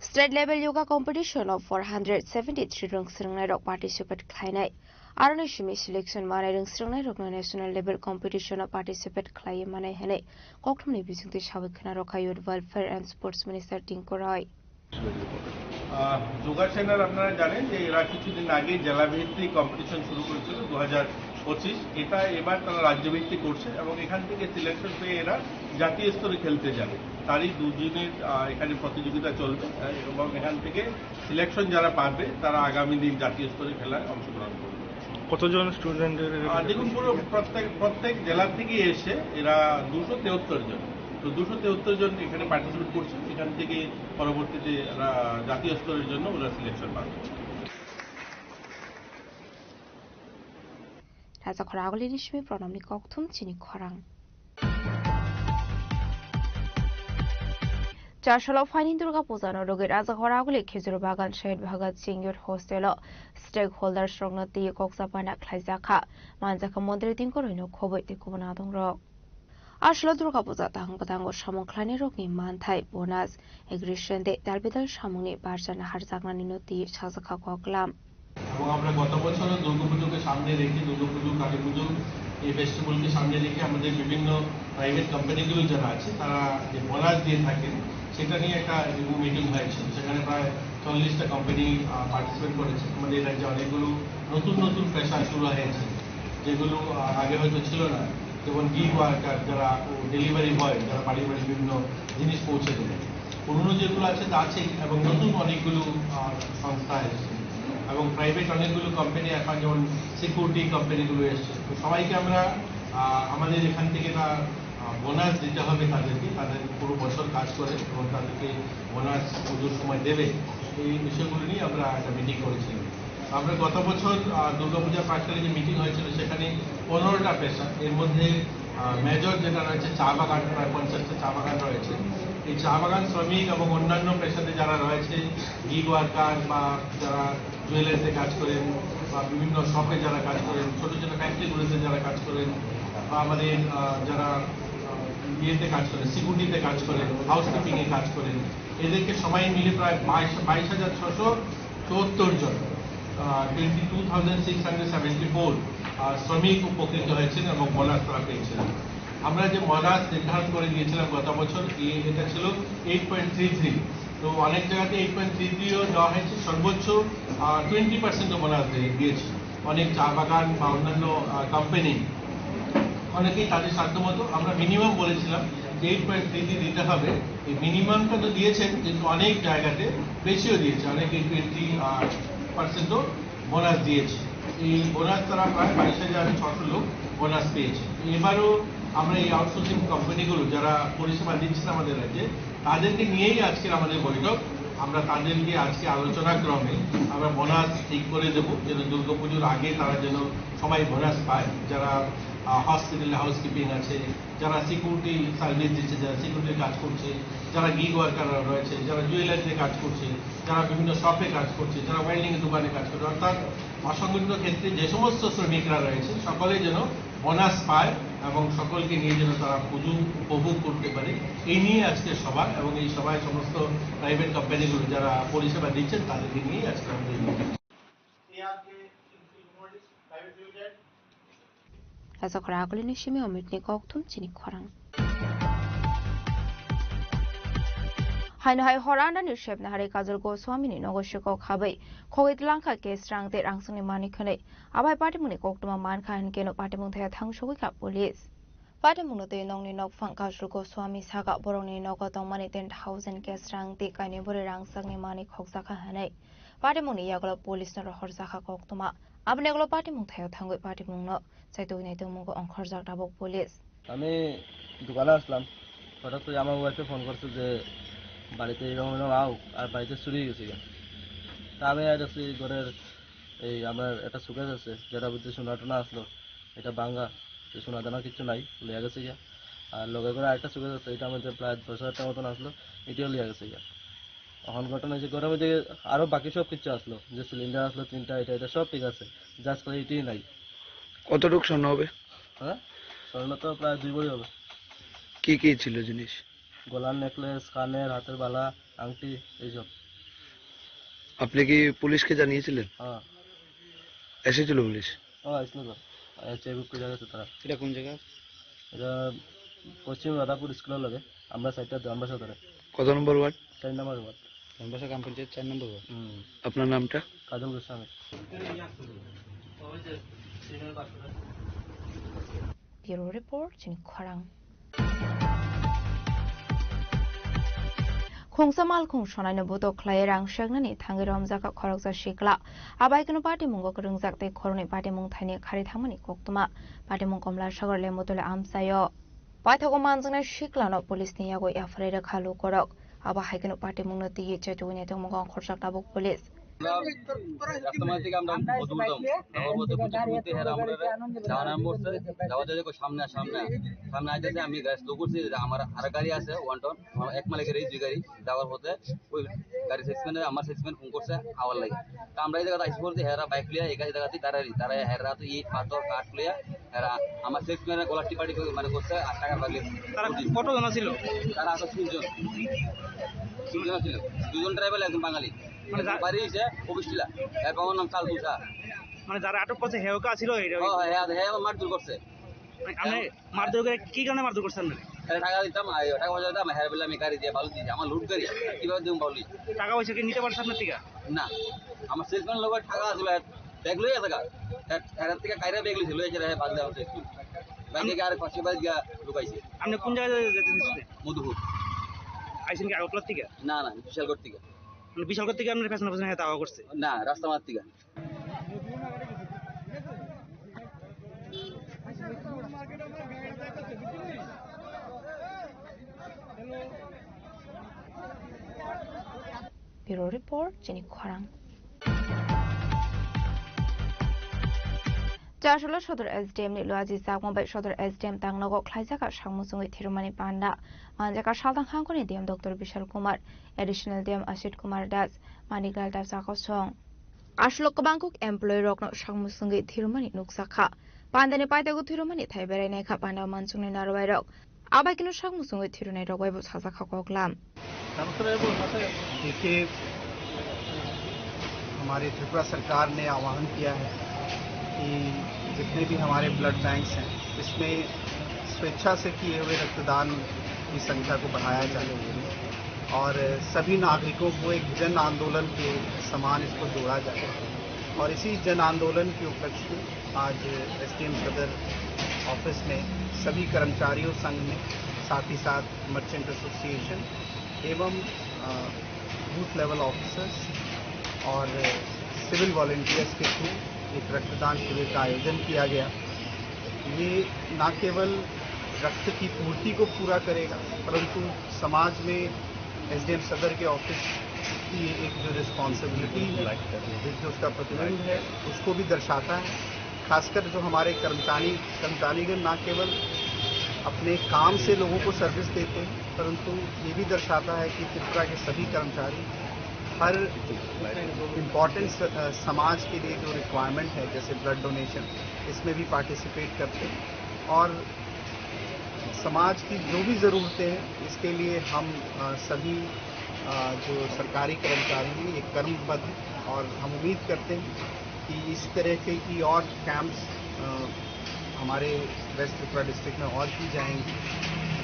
state level yoga competition of 473 रंग सिरंगनाय रक पार्टिसिपेट खायनाय आरने शिमी सिलेक्शन मानाय रंग सिरंगनाय रक national level competition of participate खाय मानाय हने कक्थमनि बिजुंति साबखना रखा youth welfare and sports minister Tinku Roy যোগাসেনার আপনারা জানেন যে এরা কিছুদিন আগে জেলাভিত্তিক কম্পিটিশন শুরু করেছিল 2025। এটা এবার তারা রাজ্যভিত্তিক করছে এবং এখান থেকে সিলেকশন পেয়ে এরা জাতীয় স্তরে খেলতে যাবে। তারই 2 দিনের এখানে প্রতিযোগিতা চলবে এবং এখান থেকে সিলেকশন যারা পাবে তারা আগামী দিন জাতীয় স্তরে খেলায় অংশগ্রহণ করবে। কতজন স্টুডেন্টের? দেখুন পুরো প্রত্যেক জেলা থেকে এসে এরা 273 জন, তো 273 জন এখানে পার্টিসিপেট করছে। এখান থেকে পরবর্তীতে জাতীয় স্তরের জন্য ওরা সিলেকশন পাবে। রাজাখর আগলি নিশমি প্রণামনি ককথুম চিনি খরাং চারশালা ফাইনিং দুর্গা পূজা নরগে রাজাখর আগলি Khejur Bagan Shahid Bhagat Singh youth hostel stakeholder সংগতি কক্সাপানা খ্লাইজাখা মানজাখা মন্দির তিনকরইনো খबै তেকুবনাদং রক আসলে দুর্গা পূজা তাহাঙ্গ সামংখ্লানি রকনি মানথাই বোনাস এগ্রিশন দে দালবেদাল সামুনি বারজানা হারজাগনানি নতি সাজাখা ককলাম। এবং আমরা গত বছরও দুর্গাপুজোকে সামনে রেখে, দুর্গাপুজো কালী পুজো এই ফেস্টিভ্যালকে সামনে রেখে আমাদের বিভিন্ন প্রাইভেট কোম্পানিগুলো যারা আছে তারা যে বোনাস দিয়ে থাকেন সেটা নিয়ে একটা মিটিং হয়েছিল। সেখানে প্রায় 40টা কোম্পানি পার্টিসিপেট করেছে। আমাদের রাজ্যে অনেকগুলো নতুন পেশা শুরু হয়েছে যেগুলো আগে হয়তো ছিল না, যেমন গিগ ওয়ার্কার যারা ডেলিভারি বয় যারা বাড়ি বিভিন্ন জিনিস পৌঁছে দেবে। পুরনো যেগুলো আছে তা আছেই এবং নতুন অনেকগুলো সংস্থা এসেছে। এবং প্রাইভেট অনেকগুলো কোম্পানি এখন যেমন সিকিউরিটি কোম্পানিগুলো এসছে, তো সবাইকে আমরা আমাদের এখান থেকে বোনাস দিতে হবে তাদেরকে, তাদের পুরো বছর কাজ করে এবং তাদেরকে বোনাস পুজোর সময় দেবে, এই বিষয়গুলো নিয়ে আমরা একটা মিটিং করেছিলাম। আমরা গত বছর দুর্গাপূজার প্রাককালে যে মিটিং হয়েছিল সেখানে 15টা পেশা, এর মধ্যে মেজর যেটা রয়েছে চা বাগান, প্রায় 50টা চা বাগান রয়েছে। এই চা বাগান শ্রমিক এবং অন্যান্য পেশাতে যারা রয়েছে, গিগ ওয়ার্কার বা যারা জুয়েলারিতে কাজ করেন বা বিভিন্ন শপে যারা কাজ করেন, ছোটো ছোটো ফ্যাক্টরিগুলোতে যারা কাজ করেন, বা আমাদের যারা ইয়েতে কাজ করেন, সিকিউরিটিতে কাজ করেন, হাউসকিপিংয়ে কাজ করেন, এদেরকে সবাই মিলে প্রায় 22,674 জন 22,674 শ্রমিক উপকৃত হয়েছেন এবং বোনাস তারা পেয়েছিলেন। আমরা যে বোনাস নির্ধারণ করে দিয়েছিলাম গত বছর, এটা ছিল 8.33, তো অনেক জায়গাতে 8.33ও দেওয়া হয়েছে, সর্বোচ্চ 20% বোনাস দিয়েছে। অনেক চা বাগান বা অন্যান্য কোম্পানি অনেকেই তাদের সাধ্য মতো, আমরা মিনিমাম বলেছিলাম যে 8.33 দিতে হবে, এই মিনিমামটা তো দিয়েছেন, কিন্তু অনেক জায়গাতে বেশিও দিয়েছে, অনেকে 20% বোনাস দিয়েছে। এই বোনাস তারা প্রায় 22,600 লোক বোনাস পেয়েছে। এবারও আমরা এই আউটসোর্সিং কোম্পানিগুলো যারা পরিষেবা দিচ্ছেন আমাদের রাজ্যে, তাদেরকে নিয়েই আজকের আমাদের বৈঠক। আমরা তাদেরকে আজকে আলোচনা ক্রমে আমরা বোনাস ঠিক করে দেবো, যেন দুর্গাপুজোর আগে তারা যেন সবাই বোনাস পায়। যারা হসপিটালে হাউসকিপিং আছে, যারা সিকিউরিটি সার্ভিস দিচ্ছে, যারা সিকিউরিটির কাজ করছে, যারা গিগ ওয়ার্কাররা রয়েছে, যারা জুয়েলারিতে কাজ করছে, যারা বিভিন্ন শপে কাজ করছে, যারা ওয়েল্ডিংয়ের দোকানে কাজ করছে, অর্থাৎ অসংগঠিত ক্ষেত্রে যে সমস্ত শ্রমিকরা রয়েছে সকলে যেন বোনাস পায় এবং সকলকে নিয়ে যেন তারা পুজো উপভোগ করতে পারে, এই নিয়ে আজকে সভা। এবং এই সভায় সমস্ত প্রাইভেট কোম্পানিগুলো যারা পরিষেবা দিচ্ছেন তাদেরকে নিয়ে আজকে আমাদের meeting. Azokra agulini shimi omitni koktun chini khorang. Haino hai horanda ni shebna hari kazul Goswami ni nogoshiko khabai khogit langkha ke strang de rangsuni mani khane abai party muni koktuma man khan ke no party mung thaya thang shogoi ka police party mung no te nong ni nok phang kazul Goswami saga borong ni nok tong mani 10,000 ke strang de kaini bore rangsang ni mani khogsa kha hanai party mung ni yaglo police no horza kha koktuma abne glo party mung thaya thangoi party mung no চাইতো নাইতো মুখ অংখরজাক ডাবক police. আমি দোকানে আসলাম, হঠাৎ করে আমার ওয়াইফে phone করছে যে বাড়িতে এরকম আও, আর বাড়িতে চুরি গেছে। তা আমি আসছি ঘরের এই আমার একটা সুকেস আছে যেটা বুঝতে সোনা টোনা আসলো, এটা ভাঙ্গা, সোনা দানা কিছু নাই, লিয়া গেছে গিয়া। আর লগে করে আরেকটা সুকেস আছে, এটা আমাদের প্রায় 10,000 টাকা মতন আসলো, এটাও লিয়া গেছে গিয়া। এখন ঘটনা হয়েছে ঘরের মধ্যে আরও বাকি সব কিছু আসলো, যে সিলিন্ডার আসলো 3টা, এটা সব ঠিক আছে, জাস্ট করে এটাই নাই। কতটুকু স্বর্ণ হবে? হ্যাঁ, স্বর্ণ তো প্রায় 2 ভরি হবে। কি কি ছিল জিনিস? গলার নেকলেস, কানের, হাতের বালা, আংটি, এইসব। আপনি কি পুলিশকে জানিয়েছিলেন? হ্যাঁ। এসেছিল পুলিশ? হ্যাঁ, আসলো তো, চেকবুক করে গেছে তারা। এটা কোন জায়গা? এটা পশ্চিম রাধাপুর স্কুলের লাগে, আমরা সাইডটা দামবাসা ধরে। কত নম্বর ওয়ার্ড? 4 নম্বর ওয়ার্ড, দামবাসা গ্রাম পঞ্চায়েত 4 নম্বর ওয়ার্ড। আপনার নামটা? কাজল Goswami. Bureau Report chini khorang. Khongsamal khong shonai no buto khlai rang shagnani thangi romja ka khorokja shikla abai kono party mungo krungjak te khoroni party mung thaini khari thangmani koktuma party mung komla sagar le motole amsayo paithago manjana shikla no police ni yago afrai ra khalu korok aba haikono party mung no tiye chetuni te mung khorsak tabuk police সামনে আইতেছে আমি গাড়ি slow করছি আমার আর গাড়ি আছে 1 ton এক মালিকের এই 2 গাড়ি যাওয়ার পথে ওই গাড়ি সেক্সম্যানে আমার সেক্সম্যান ফোন করছে আওয়ার লাগে তা আমরা এই জায়গাতে আইসি করতে হেরা বাইক লিয়া এই জায়গাতে তারা হেরা তো ইট পাথর কাঠ লিয়া হেরা আমার সেক্সম্যানের গলা টিপাটি মানে করছে 8 টাকা ভাগে তারা কতজন ছিল তারা আছে 3 জন ছিল 2 জন ড্রাইভার একজন বাঙালি মানে বাড়ি এসে অফিস ছিল এর বাবার নাম কাল তুষা মানে যারা আটক করছে হেওকা ছিল এটা হ্যাঁ মারধর করছে আপনি মারধর করে কি কারণে মারধর করছেন টাকা দিতাম টাকা পয়সা দিতাম হ্যাঁ বলে আমি গাড়ি দিয়ে বালু দিয়েছি আমার লুট গাড়ি কিভাবে দিব বালু টাকা পয়সা কি নিতে পারছেন আপনার থেকে না আমার সেলসম্যান লোক টাকা আসলে ব্যাগ লই আছে এর থেকে কাইরা ব্যাগ লিছিল এই যে বাদ দেওয়া হচ্ছে ব্যাগে আর পাশে বাদ গিয়া লুকাইছে আপনি কোন জায়গায় যেতে দিচ্ছেন মধুপুর আইছেন কি আগরতলা থেকে না বিশালগড় থেকে বিশালগড় থেকে আপনার পেছনে পেছনে দাওয়া করছে না রাস্তা মার থেকে ব্যুরো রিপোর্ট চিনি খরাং। চারশোলা সদর SDM ni luaji sakmobay সদর SDM tangnago khlaijaka sangmusungui thirumani panda manjaka saldang hangkoni DM Dr. Bishal Kumar additional DM Ashit Kumar Das Manigal Das Akosong Ashlok Bangkok employee rokno sangmusungui thirumani nuksakha pandani paitago thirumani thaiberai nekha panda mansungni narwai rok abai kino sangmusungui thirunai rok waibo sajaka koklam देखिए हमारी त्रिपुरा सरकार ने आह्वान किया है कि जितने भी हमारे ब्लड बैंक्स हैं इसमें स्वेच्छा से किए हुए रक्तदान की संख्या को बढ़ाया जाए और सभी नागरिकों को एक जन आंदोलन के समान इसको जोड़ा जाए और इसी जन आंदोलन के उपलक्ष्य में आज SDM सदर ऑफिस में सभी कर्मचारियों संघ ने साथ ही साथ मर्चेंट एसोसिएशन एवं बूथ लेवल ऑफिसर्स और सिविल वॉलंटियर्स के थ्रू एक रक्तदान शिविर का आयोजन किया गया। ये न केवल रक्त की पूर्ति को पूरा करेगा परंतु समाज में SDM सदर के ऑफिस की एक जो रिस्पॉन्सिबिलिटी है जो उसका प्रतिबंध है उसको भी दर्शाता है। खासकर जो हमारे कर्मचारीगण न केवल अपने काम से लोगों को सर्विस देते हैं परंतु ये भी दर्शाता है कि त्रिपुरा के सभी कर्मचारी हर इम्पॉर्टेंट समाज के लिए जो रिक्वायरमेंट है जैसे ब्लड डोनेशन इसमें भी पार्टिसिपेट करते हैं और समाज की जो भी ज़रूरतें हैं इसके लिए हम सभी जो सरकारी कर्मचारी हैं ये कर्मबद्ध और हम उम्मीद करते हैं कि इस तरह के की और कैंप्स हमारे वेस्ट त्रिपुरा डिस्ट्रिक्ट में और की जाएंगी।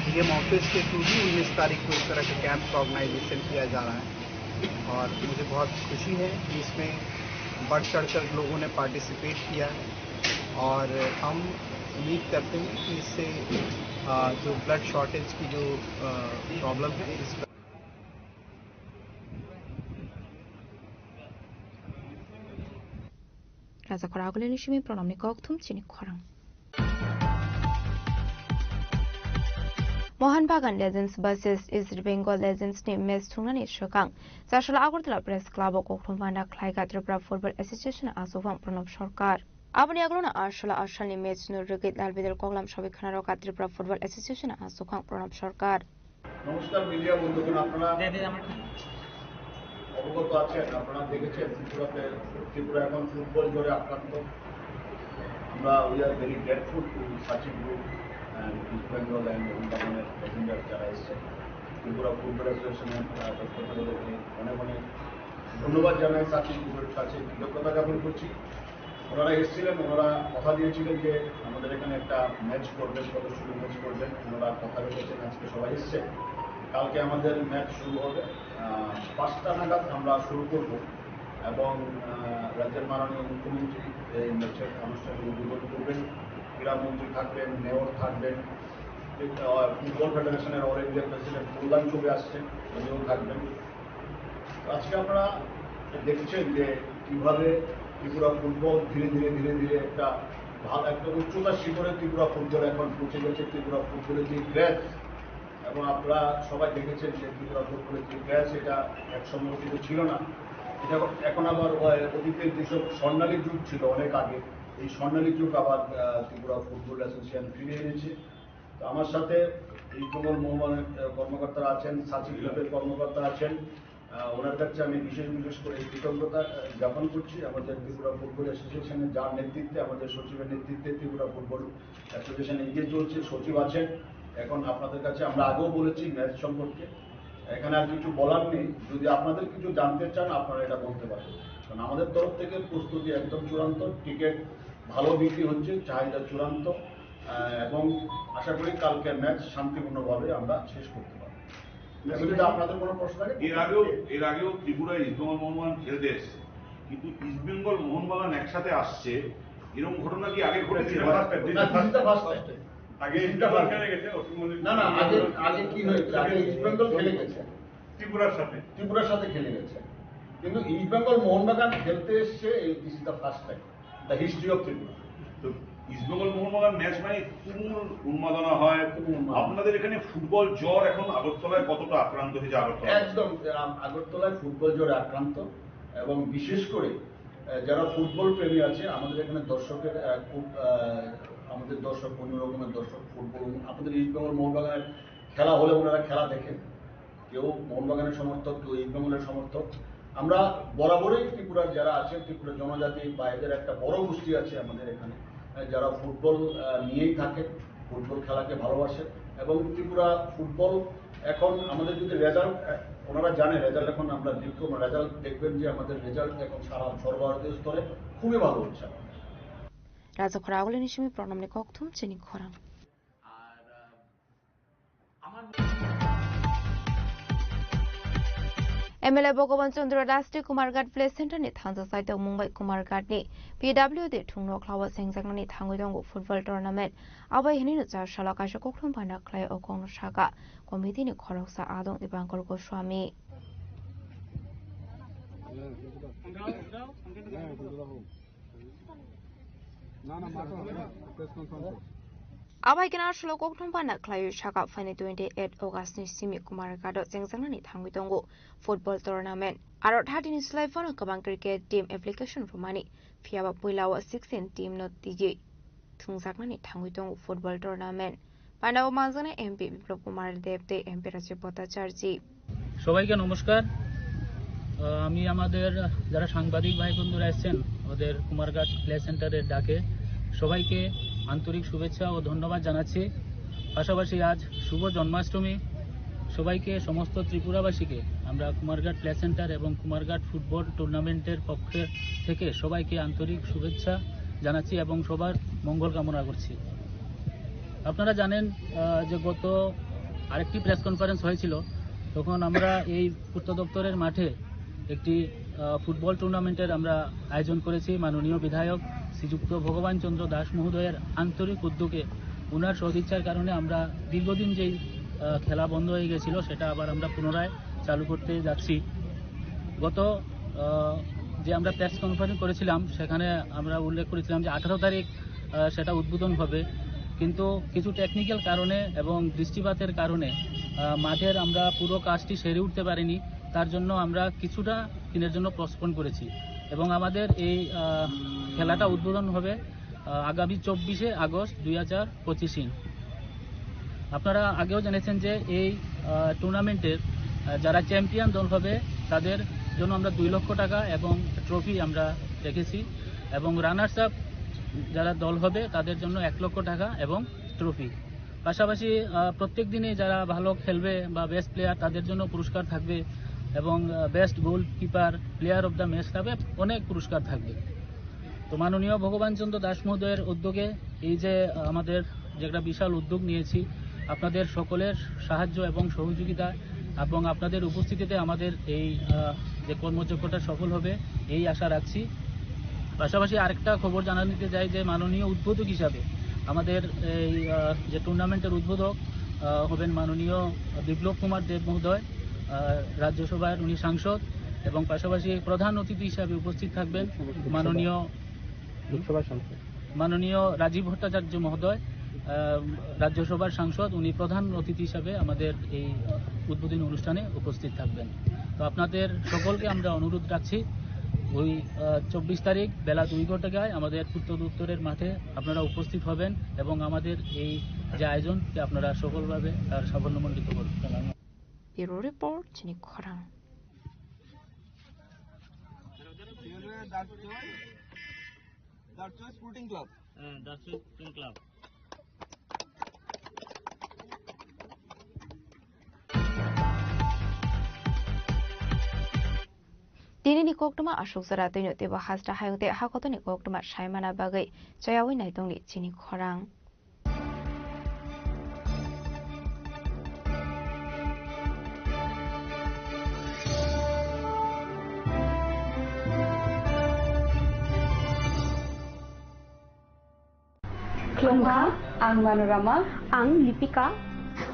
DM ऑफिस के थ्रू भी 19 तारीख को इस तरह के कैंप का ऑर्गेनाइजेशन किया जा रहा है और मुझे बहुत खुशी है कि इसमें बढ़ चढ़कर लोगों ने पार्टिसिपेट किया है और हम उम्मीद करते हैं कि इससे जो ब्लड शॉर्टेज की जो प्रॉब्लम है इसका Raza Koragule Nishimi Pronomni Koktum Chini Korang. Mohanbagan Legends versus East Bengal Legends ni match thungnani shokang Charshula Agartala Press Club o Kokhrumbanda Khlaiga Tripura Football Association Asofang Pranab Sarkar Abani Aglona Arshala Arshali match no Rigit Lalbidel Koglam Shobikhana Roka Tripura Football Association Asofang Pranab Sarkar নমস্কার media বন্ধুগণ আপনারা অবগত আছেন আপনারা দেখেছেন ত্রিপুরা এখন football জ্বরে আক্রান্ত আমরা we are very grateful to Sachin group east Bengal and মোহনবাগানের প্রেসিডেন্ট যারা এসেছেন ত্রিপুরা ফুটবল অ্যাসোসিয়েশনের পক্ষ থেকে অনেক অনেক ধন্যবাদ জানাই সাচিন গ্রুপের কাছে কৃতজ্ঞতা জ্ঞাপন করছি। ওনারা এসেছিলেন ওনারা কথা দিয়েছিলেন যে আমাদের এখানে একটা ম্যাচ করবেন সদস্যদের ম্যাচ করবেন ওনারা কথা রেখেছেন আজকে সবাই এসছে কালকে আমাদের ম্যাচ শুরু হবে 5টা নাগাদ আমরা শুরু করব এবং রাজ্যের মাননীয় মুখ্যমন্ত্রী এই ম্যাচের আনুষ্ঠানিক উদ্বোধন করবেন ক্রীড়ামন্ত্রী থাকবেন মেয়র থাকবেন ফুটবল ফেডারেশনের অল ইন্ডিয়া প্রেসিডেন্ট কল্যাণ চৌবে আসছেন উনিও থাকবেন। আজকে আমরা দেখছেন যে কীভাবে ত্রিপুরা ফুটবল ধীরে ধীরে একটা ভালো একটা উচ্চতার শিখরে ত্রিপুরা ফুটবল এখন পৌঁছে গেছে। ত্রিপুরা ফুটবলের যে ক্রেজ এবং আপনারা সবাই দেখেছেন যে ত্রিপুরা ফুটবলের যে ক্রেজ এটা একসময় কিন্তু ছিল না, এটা এখন আবার অতীতের যেসব স্বর্ণালী যুগ ছিল অনেক আগে এই স্বর্ণালী যুগ আবার ত্রিপুরা ফুটবল অ্যাসোসিয়েশন ফিরে এনেছে। তো আমার সাথে এই প্রবল মোহনের কর্মকর্তারা আছেন, সাচিন ক্লাবের কর্মকর্তা আছেন, ওনার কাছে আমি বিশেষ করে কৃতজ্ঞতা জ্ঞাপন করছি। আমাদের ত্রিপুরা ফুটবল অ্যাসোসিয়েশনের যার নেতৃত্বে আমাদের সচিবের নেতৃত্বে ত্রিপুরা ফুটবল অ্যাসোসিয়েশন এগিয়ে চলছে, সচিব আছেন। এখন আপনাদের কাছে আমরা আগেও বলেছি ম্যাচ সম্পর্কে, এখানে আর কিছু বলার নেই। যদি আপনাদের কিছু জানতে চান আপনারা এটা বলতে পারেন, কারণ আমাদের তরফ থেকে প্রস্তুতি একদম চূড়ান্ত, টিকিট ভালো বিক্রি হচ্ছে, চাহিদা চূড়ান্ত এবং আশা করি কালকের ম্যাচ শান্তিপূর্ণভাবে আমরা শেষ করতে পারব। আপনাদের কোনো প্রশ্ন থাকে? এর আগেও ত্রিপুরা ইস্টবেঙ্গল মোহনবাগান খেলতে এসছে, কিন্তু ইস্টবেঙ্গল মোহনবাগান একসাথে আসছে এরকম ঘটনা কি আগে ঘটেছে? আগে কি হয়েছে, আগে ইস্টবেঙ্গল খেলে গেছে ত্রিপুরার সাথে খেলে গেছে, কিন্তু ইস্ট বেঙ্গল মোহনবাগান খেলতে এসছে this is the first time the history of Tripura. তো ইস্টবেঙ্গল মোহনবাগান ম্যাচ মানে তুমুল উন্মাদনা হয়। আপনাদের এখানে ফুটবল জ্বর এখন আগরতলায় কতটা আক্রান্ত হয়েছে? আগরতলা একদম আগরতলায় ফুটবল জ্বরে আক্রান্ত, এবং বিশেষ করে যারা ফুটবল প্রেমী আছে আমাদের এখানে দর্শকের খুব আমাদের দর্শক অন্য রকমের দর্শক ফুটবল। আমাদের ইস্টবেঙ্গল মোহনবাগানের খেলা হলে ওনারা খেলা দেখেন, কেউ মোহনবাগানের সমর্থক, কেউ ইস্টবেঙ্গলের সমর্থক। আমরা বরাবরই ত্রিপুরার যারা আছেন, ত্রিপুরা জনজাতি বা এদের একটা বড় গোষ্ঠী আছে আমাদের এখানে যারা ফুটবল নিয়েই থাকে, ফুটবল খেলাকে ভালোবাসে। এবং ত্রিপুরা ফুটবল এখন আমাদের যদি রেজাল্ট, ওনারা জানে রেজাল্ট এখন আমরা দেখব, রেজাল্ট দেখবেন যে আমাদের রেজাল্ট এখন সারা সর্বভারতীয় স্তরে খুবই ভালো হচ্ছে। রাজখরা আগলে নিশমি প্রণামনে ককথুম চিনি খরাং एमएलए भगवान चंद्र राष्ट्रीय कुमारघाट प्ले सेंटर ने थांजा साइट मुंबई कुमारघाट ने पीडब्ल्यूडी ठुंगनो क्लाव सेंगजांगनि थांगुदंग फुटबल टूर्नामेंट अबै हिनिनो चार साला काशा कोखलम बाना क्लाय अकंग सागा कमिटिनि खरकसा आदं Dibankar Goswami Abai kena shlo kokthong bana klayu shaka fane 28 August ni simi Kumarghad jengjangnani thangbitongo football tournament aro 30 ni slai fano kabang cricket team application romani fiaba puilawa 16 team no tiji thungjaknani thangbitongo football tournament panao manjane MP Biplop Kumar Debte MP Rajiv Bhattacharya সবাইকে নমস্কার। আমি আমাদের যারা সাংবাদিক ভাই বন্ধুরা আছেন ওদের কুমারঘাট প্লে সেন্টারের ডাকে সবাইকে আন্তরিক শুভেচ্ছা ও ধন্যবাদ জানাচ্ছি। পাশাপাশি আজ শুভ জন্মাষ্টমী, সবাইকে সমস্ত ত্রিপুরাবাসীকে আমরা কুমারঘাট প্লে সেন্টার এবং কুমারঘাট ফুটবল টুর্নামেন্টের পক্ষ থেকে সবাইকে আন্তরিক শুভেচ্ছা জানাচ্ছি এবং সবার মঙ্গল কামনা করছি। আপনারা জানেন যে গত আরেকটি প্রেস কনফারেন্স হয়েছিল, তখন আমরা এই পূর্ত দপ্তরের মাঠে একটি ফুটবল টুর্নামেন্টের আমরা আয়োজন করেছি। মাননীয় বিধায়ক শ্রীযুক্ত ভগবান চন্দ্র দাস মহোদয়ের আন্তরিক উদ্যোগে ওনার সদিচ্ছার কারণে আমরা দীর্ঘদিন যেই খেলা বন্ধ হয়ে গেছিল সেটা আবার আমরা পুনরায় চালু করতে যাচ্ছি। গত যে আমরা প্রেস কনফারেন্স করেছিলাম সেখানে আমরা উল্লেখ করেছিলাম যে 18 তারিখ সেটা উদ্বোধন হবে, কিন্তু কিছু টেকনিক্যাল কারণে এবং বৃষ্টিপাতের কারণে মাঠের আমরা পুরো কাজটি সেরে উঠতে পারিনি। তার জন্য আমরা কিছুটা দিনের জন্য পোস্টপোন করেছি এবং আমাদের এই খেলাটা উদ্বোধন হবে আগামী 24 আগস্ট 2025। আপনারা আগেও জেনেছেন যে এই টুর্নামেন্টের যারা চ্যাম্পিয়ন দল হবে তাদের জন্য আমরা 2 লক্ষ টাকা এবং ট্রফি আমরা রেখেছি, এবং রানার্স আপ যারা দল হবে তাদের জন্য 1 লক্ষ টাকা এবং ট্রফি। পাশাপাশি প্রত্যেক দিনে যারা ভালো খেলবে বা বেস্ট প্লেয়ার তাদের জন্য পুরস্কার থাকবে এবং best goalkeeper player of the match থাকবে, অনেক পুরস্কার থাকবে। তো মাননীয় ভগবান চন্দ্র দাস মহোদয়ের উদ্যোগে এই যে আমাদের যে একটা বিশাল উদ্যোগ নিয়েছি, আপনাদের সকলের সাহায্য এবং সহযোগিতা এবং আপনাদের উপস্থিতিতে আমাদের এই যে কর্মযজ্ঞটা সফল হবে এই আশা রাখছি। পাশাপাশি আরেকটা খবর জানা নিতে চাই যে মাননীয় উদ্বোধক হিসাবে আমাদের এই যে টুর্নামেন্টের উদ্বোধক হবেন মাননীয় বিপ্লব কুমার দেব মহোদয়, রাজ্যসভার উনি সাংসদ, এবং পাশাপাশি প্রধান অতিথি হিসাবে উপস্থিত থাকবেন মাননীয় রাজীব ভট্টাচার্য মহোদয়, রাজ্যসভার সাংসদ, উনি প্রধান অতিথি হিসাবে আমাদের এই উদ্বোধনী অনুষ্ঠানে উপস্থিত থাকবেন। তো আপনাদের সকলকে আমরা অনুরোধ রাখছি ওই 24 তারিখ বেলা 2 ঘটিকায় আমাদের পূর্ত দপ্তরের মাঠে আপনারা উপস্থিত হবেন এবং আমাদের এই যে আয়োজনকে আপনারা সফলভাবে তার সাফল্যমণ্ডিত করবেন। ব্যুরো রিপোর্ট চিনি খরাং। স্পোর্টিং ক্লাব दिनैनि कोक्टमा अशोक जरा दैनो तेबो हाजरा हायते हाखतनि कोक्टमा सायमाना बागै जयावै नायदंनि चिनि खरां। Klongka, ang Manorama, ang Lipika,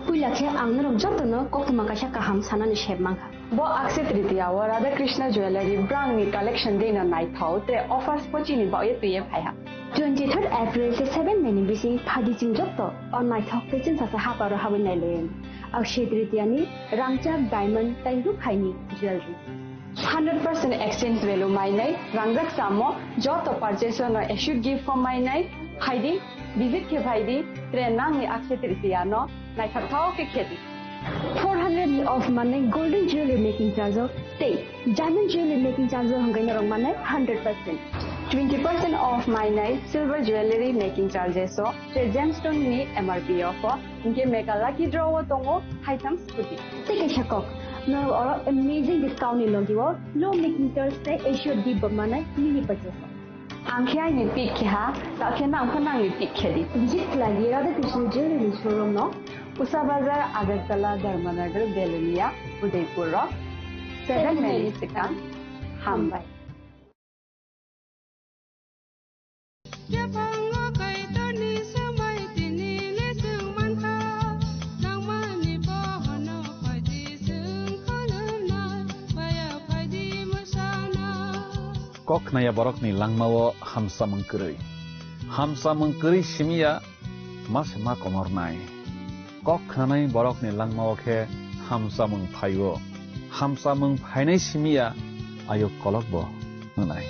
Puilakhe ang Narom Jotno Koktuma Kasha Kaham Sanani Shebmangka. Bo Akse Tritiya wa Radha Krishna Jewelry brand ni collection de na nai thau tre offers pochi ni ba ye tuye phai ha 23 April se 7 meni bisi phadi jing jok to on nai thau pechin sa ha pa ro ha nai len Akse Tritiya ni Rangchak diamond tai ru khai ni jewelry 100% exchange value mai nai Rangjak samo jo to purchase no issue gift for mai nai phaidi visit ke phaidi tre nang ni Akse Tritiya no nai thau ke kheti 400 of money golden jewelry making charge of stay diamond jewelry making charge of hangai na rong money 100% 20% off my night silver jewelry making charges so the gemstone ni MRP offer inke mega lucky draw tongo items puti take a chakok no or amazing discount ni logi wo low making charge se issue di bamana mini purchase angkhya ni pik kha ta khena khana ni pik khedi visit lagi Radha Krishna jewelry showroom no Usa Bazar Agartala Dharmanagar Belunia Udaipur 7 Mexican Hambai Kok naya borok ni langmawo hamsa mengkeri simia mas ma komor nai Kok nanai borok ni langmawo ke hamsa mengphainai simia ayo kolok bo nanai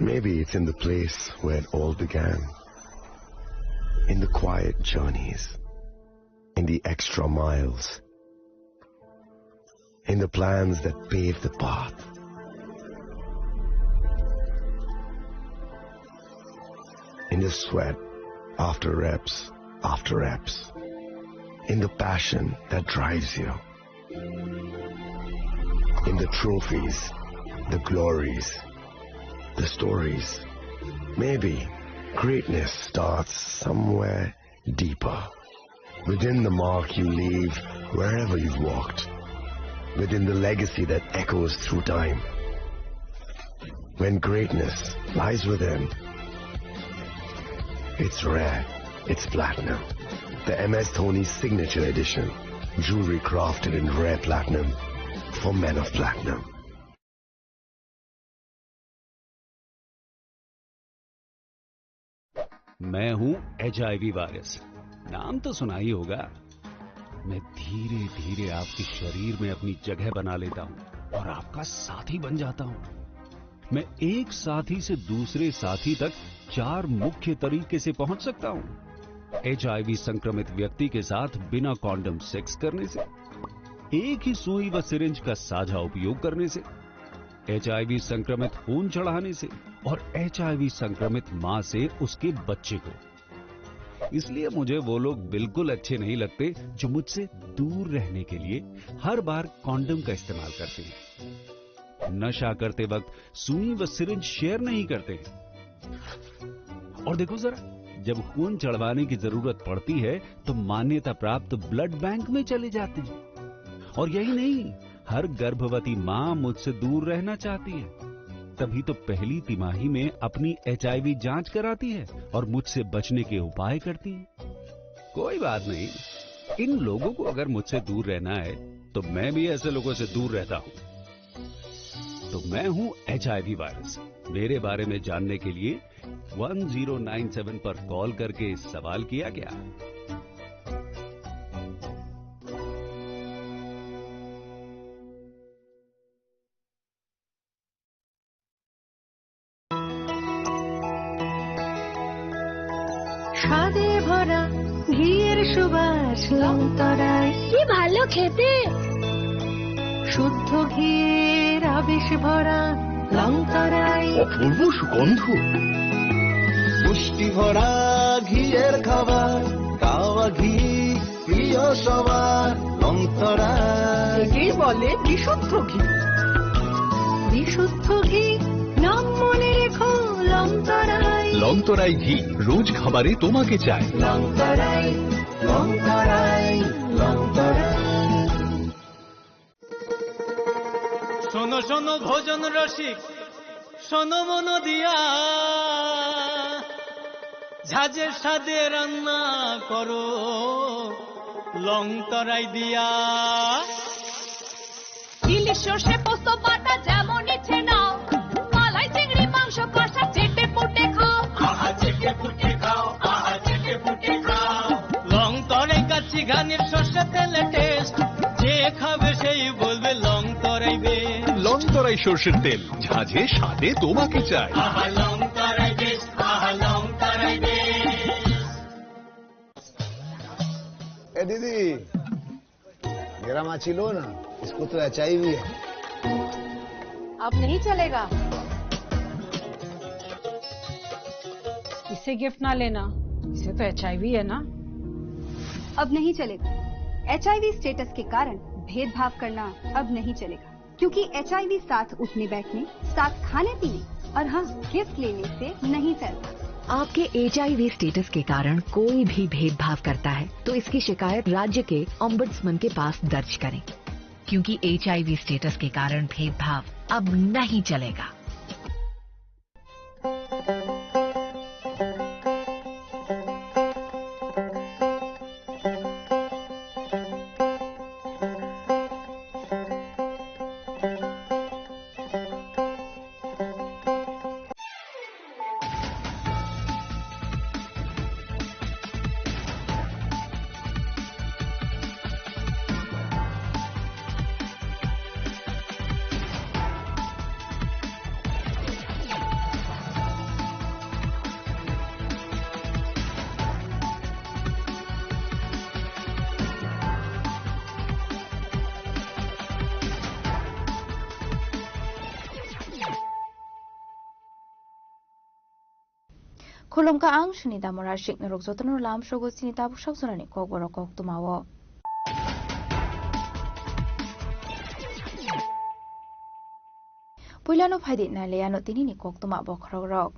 Maybe it's in the place where it all began, in the quiet journeys, in the extra miles, in the plans that pave the path. In the sweat after reps, in the passion that drives you, in the trophies, the glories, the stories. Maybe greatness starts somewhere deeper, within the mark you leave wherever you've walked, within the legacy that echoes through time. When greatness lies within, it's rare, it's platinum. The MS Dhoni Signature Edition, jewelry crafted in rare platinum for men of platinum. मैं हूं HIV virus, नाम तो सुना ही होगा। मैं धीरे धीरे आपके शरीर में अपनी जगह बना लेता हूं और आपका साथी बन जाता हूं। मैं एक साथी से दूसरे साथी तक 4 मुख्य तरीके से पहुंच सकता हूं। HIV संक्रमित व्यक्ति के साथ बिना कॉन्डम सेक्स करने से, एक ही सुई व सिरिंज का साझा उपयोग करने से, HIV संक्रमित खून चढ़ाने से और HIV संक्रमित मां से उसके बच्चे को। इसलिए मुझे वो लोग बिल्कुल अच्छे नहीं लगते जो मुझसे दूर रहने के लिए हर बार कॉन्डम का इस्तेमाल करते हैं, नशा करते वक्त सुई व सिरिंज शेयर नहीं करते हैं। और देखो जरा, जब खून चढ़वाने की जरूरत पड़ती है तो मान्यता प्राप्त ब्लड बैंक में चले जाते हैं। और यही नहीं, हर गर्भवती मां मुझसे दूर रहना चाहती है, तभी तो पहली तिमाही में अपनी HIV जांच कराती है और मुझसे बचने के उपाय करती है। कोई बात नहीं, इन लोगों को अगर मुझसे दूर रहना है तो मैं भी ऐसे लोगों से दूर रहता हूं। तो मैं हूं HIV वायरस। मेरे बारे में जानने के लिए 1097 पर कॉल करके सवाल किया गया। স্বাদে ভরা ঘিয়ের সুবাস লংতরায় কি ভালো খেতে, শুদ্ধ ঘিয়ের আবেশ ভরা লংতরায় অপূর্ব সুগন্ধ। পুষ্টি ভরা ঘিয়ের খাবার কাওয়া ঘি প্রিয় সবার লংতরায় কি বলে বিশুদ্ধ ঘি। বিশুদ্ধ ঘি নাম মনে রেখো লংতরাই। লংতরাই ঘি রোজ খাবারে তোমাকে চাই। লংতরাই লংতরাই লংতরাই। শোনো শোনো ভোজন রসিক শোনো মন দিয়া, ঝাঁঝের স্বাদে রান্না করো লংতরাই দিয়া। ইলিশ সর্ষে পোস্ত বাটা যেমন ইচ্ছে নাও, মালাই চিংড়ি মাংস কষা চেটে পুটে খাও। আহা চেটে পুটে খাও, আহা চেটে পুটে খাও। লংতরাই কাচ্চি ঘানির সর্ষে তেলে টেস্ট, যে খাবে সেই বলবে লংতরাই বেশ। লংতরাই সর্ষের তেল ঝাঁঝে স্বাদে তোমাকে চাই। আহা লংতরাই বেশ, আহা লংতরাই বেশ। ए दीदी मेरा माछी लो ना, इसको तो HIV है। अब नहीं चलेगा, इसे गिफ्ट ना लेना, इसे तो HIV है ना। अब नहीं चलेगा। HIV स्टेटस के कारण भेदभाव करना अब नहीं चलेगा, क्योंकि HIV साथ उठने बैठने, साथ खाने पीने और हाँ गिफ्ट लेने से नहीं चलता। आपके HIV स्टेटस के कारण कोई भी भेदभाव करता है तो इसकी शिकायत राज्य के ओम्बुड्समैन के पास दर्ज करें, क्योंकि HIV स्टेटस के कारण भेदभाव अब नहीं चलेगा। Kulumka ang shinida morashik na rogzotan lam shogo sinita bushak sunani kogboro kok tumawo. Puilano phaidi na leano tinini kok tuma bokrogrok.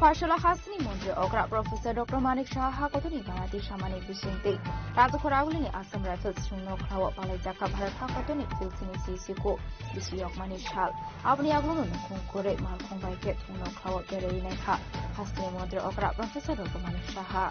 Farshala Hasni Mundri Okra Professor Dr. Manik Shah Kotuni Banati Shamani Bishinti Razukoragulini Assam Rifles Suno Krawa Palajaka Bharata Kotuni Filsini Sisiko Bisiyok Manishal Abni Agunu Kunkure Malkong Baiket Uno Krawa Bereineka Hasni Mundri Okra Professor Dr. Manik Shah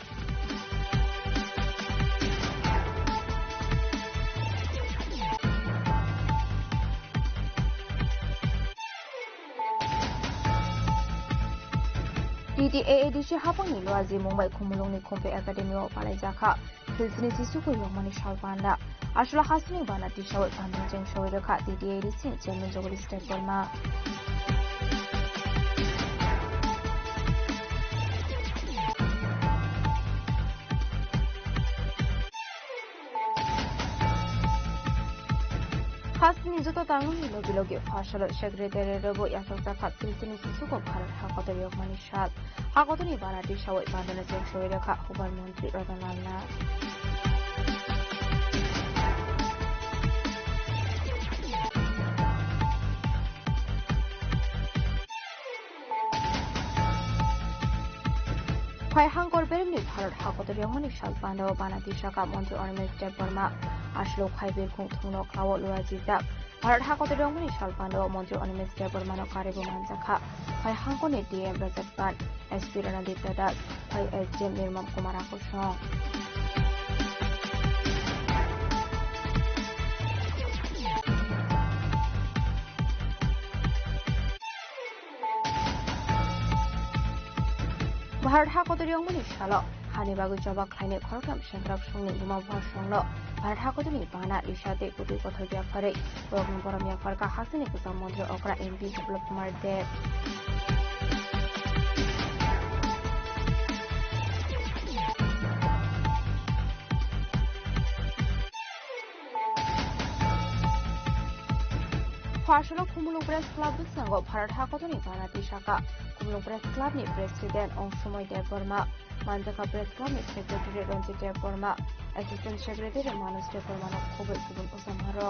DDAADC Hapang Niloazi Mumbai Kumulong ni Kumpe Academy of Palajaka Filsini Sisuko Yomani Shalpanda Ashla Hasni Banati Shaw Panjang Shawaka DDAADC Chairman Jogoli State Burma Hasni Joto Tangi Logilogi Fashal Secretary Robo Yasaka Filsini Sisuko Bharat Hakoto Yomani Shal Hakotoni Banati Shaw Bandana Jang Shawaka Huban Montri Radanana Pai Hangor Berli Bharat Hakoto Yomani Shal Bandao Banati Shaka Montri Ornament State Burma Ashlo Khaibir Kung Thuno Klawo Luazizak Bharat Hakoto Yomani Shal Bandao Montri Ornament State Burma no Karibu Manjaka Pai Hangone DM Rajat Ban SP Ranadip Dadat Pai SDM Nirmam Kumara Kushong Bharat Hakoto Yomani Shalo Hani Bagu Jabak Kleine Korkam Shandrak Shungni Buma Bhashongno Bharat Hakoto ni Bana Ishate Kutu Kothol Biafare Rogn Boram Yafarka Hasini Kusam Montri Okra MP Biplop Kumar Dev फार्सलो Khumulwng press club बिसांगो भारत हाकतनि बानाति शाखा Khumulwng press क्लाबनि president Anshumay Deb Barma मानजाखा press क्लाबनि secretary Ranjit Deb Barma assistant secretary Manas Deb वर्मानो खुबै गुबुन उजामारो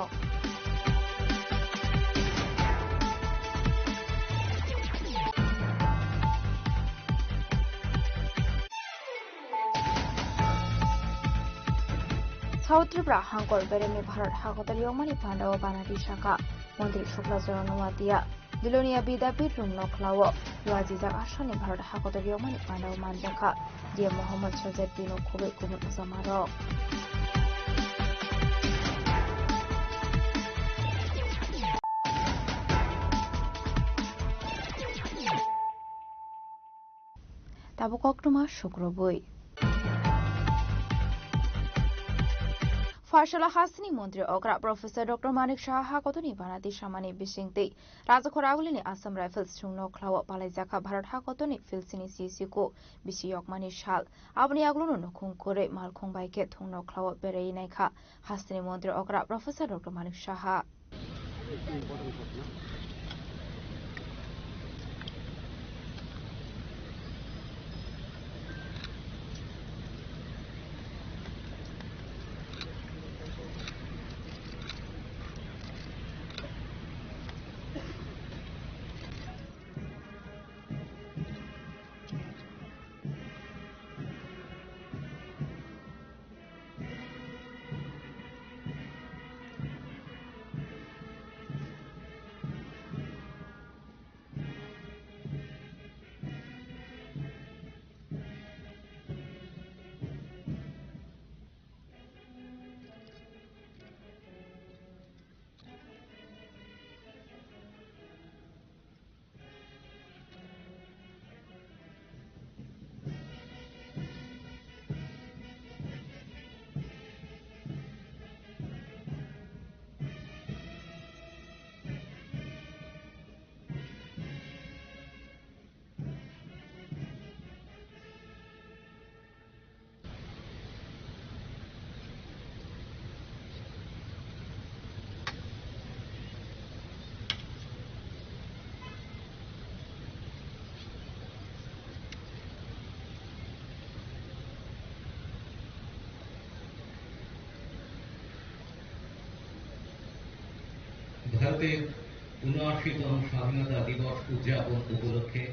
साउथ त्रिपुरा हांकर बेरेनि भारत हाकतनि यमानि पांडाव बानाति शाखा मंत्री शुक्लाचरण नवातिया दिलोनिया विद्यापीठ रूम नखलाओ लुआजिजाक आसामनि भारत हाकतनि यमानि पांडाव मानजाखा डीएम मोहम्मद शहजाद्दीनो खुबै गुबुन उजामारो ताबुकक्रमा शुक्रबुई फार्सला हासिनी मंत्री अग्रा प्रोफेसर डॉक्टर मानिक शाह हाकतनि बानाति सामानि बिसिंति राजखरागुलिनि आसाम राइफल्स सुंनो ख्लाव पालाइजाखा भारत हाकतनि फिलसिनि सिसिको बिसियकमानि साल आबनि आगलुनो नखुं करे मालखुं बाइके थुंनो ख्लाव बेरायनायखा हासिनी मंत्री अग्रा प्रोफेसर डॉक्टर मानिक शाह ভারতের ৭৯তম স্বাধীনতা দিবস উদযাপন উপলক্ষে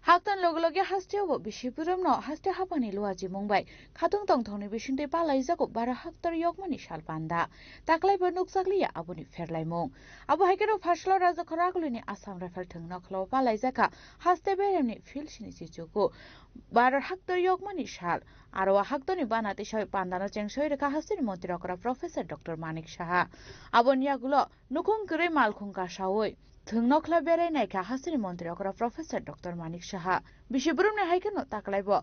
हाक्तान लगे हास्टेआवबो बिसिपुरमनो हास्टे हापानि लुआजि मुंबाय खाथुं तंथंनि बिसिंटे पालाइजाको बारा हाक्तर यगमानि सालपान्दा ताक्लाइबो नुकसाग्लिया आबुनि फेरलाइमुं आबु हाइकेरो फार्सलो राजखरागुलिनि आसाम राइफल थंनखलो पालाइजाका हास्टे बेरेमनि फिलसिनि सिचुको बारा हाक्तर यगमानि साल आरो हाक्तनि बानाति सय पान्दानो चेंसय रेखा हास्टेनि मन्त्री अकरा प्रोफेसर डॉक्टर मानिक शाह आबनियागुलो नुखुं करे मालखुं कासावै थंनखला बेरायनायखा हासिनी मंत्री अकरा प्रोफेसर डॉक्टर मानिक शाह बिसिबुरुमनि हाइकेनो ताक्लाइबो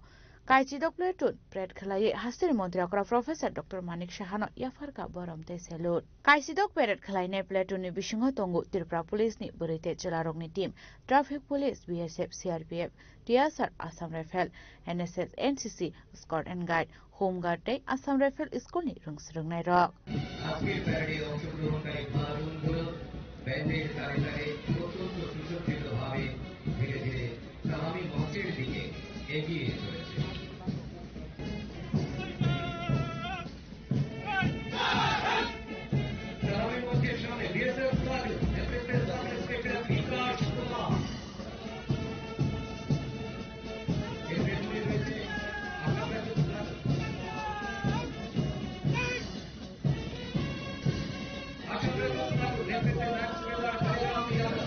काइचिदक प्लेटुन प्रेड खलाये हासिनी मंत्री अकरा प्रोफेसर डॉक्टर मानिक शाहनो याफारका बरमते सेलुट काइचिदक पेरेड खलायनाय प्लेटुननि बिसिङो तंगु त्रिपुरा पुलिसनि बोरैते चलारंनि team traffic police BSF CRPF TSR Assam rifle NSS NCC scout and guide home guard तै आसाम राइफल स्कुलनि रोंसरोंनाय रक আজকের প্যারেডে অংশগ্রহণকারী বালুনগুলো ব্যান্ডের তারে তারে অত্যন্ত সুসজ্জিতভাবে ধীরে ধীরে সালামি মঞ্চের দিকে এগিয়ে চলেছে সালামি মঞ্চের সামনে BSF platoon FSL sub inspector Bikash Kumar এর পেছনে রয়েছে Assam rifles platoon Assam rifles platoon FSL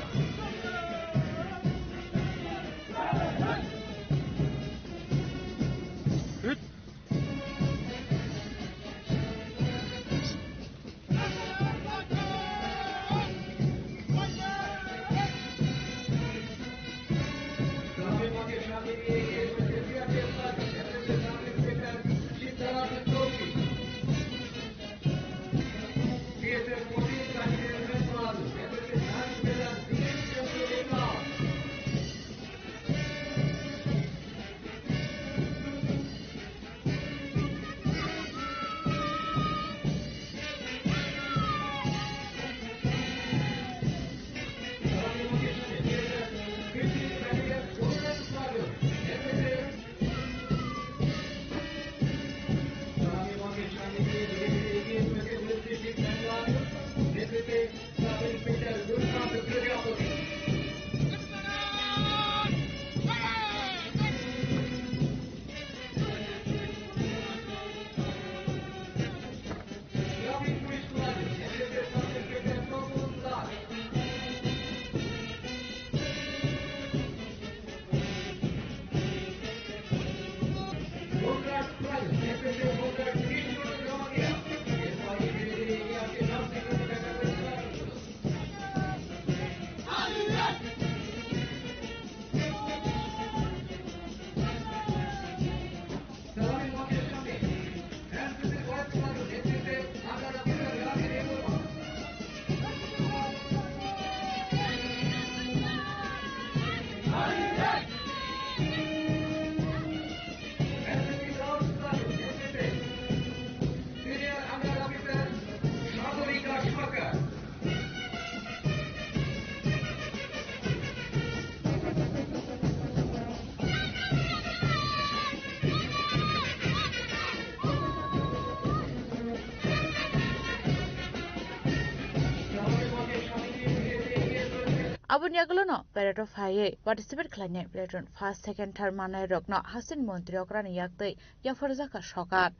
Abun yagulono Parato Faye participate claiming Platon first second term manai rokno Hasin Montri Okrani Yakte Yaforzaka Shokat.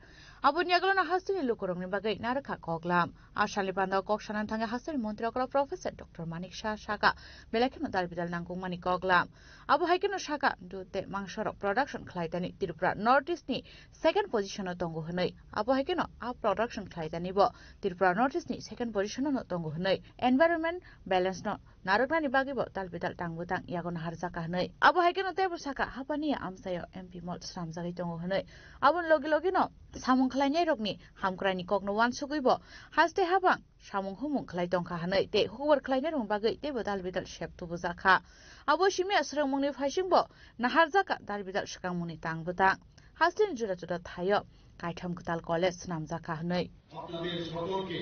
Abun yagulono Hasin Lukurong Bagay Naraka Koglam. Ashalipanda Kokshanan Tanga Hasin Montri Okra Professor Dr. Manik Shah Shaka Belakino Dalbidal Nangung Mani Koglam. Abu Haikino Shaka do the Mangshorok production Klaitani Tirupra Northeast ni second position of Tongo Hanoi. Abu Haikino up production Klaitani Bo Tirupra Northeast ni second position of Tongo Hanoi. Environment balance no Narokani Bagibo Dalbidal Tangutang Yagon Harzaka Hanoi. Abu Haikino Tebusaka Hapania Amsayo MP Malt Samzaki Tongo Hanoi. Abun Logilogino Samung Klane Rogni Hamkrani Kogno Wan Sugibo Haste Habang Samung Humung Klaitonka Hanoi de Hoover Klainerung Bagay Debo Dalbidal Shep to Buzaka. Abu Shimi Asromuni Fashimbo Naharzaka Dalbidal Shakamuni Tangbutang Hastin Jura to the Tayo Kaitam Kutal College Namzaka Hanoi. আপনাদের সকলকে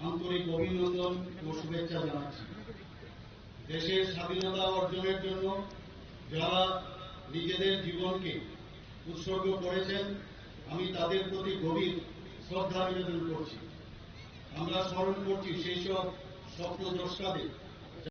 আন্তরিক অভিনন্দন ও শুভেচ্ছা জানাচ্ছি। দেশের স্বাধীনতা অর্জনের জন্য যারা নিজেদের জীবনকে উৎসর্গ করেছেন আমি তাদের প্রতি গভীর শ্রদ্ধা নিবেদন করছি। আমরা স্মরণ করছি সেই সব স্বপ্নদ্রষ্টাদের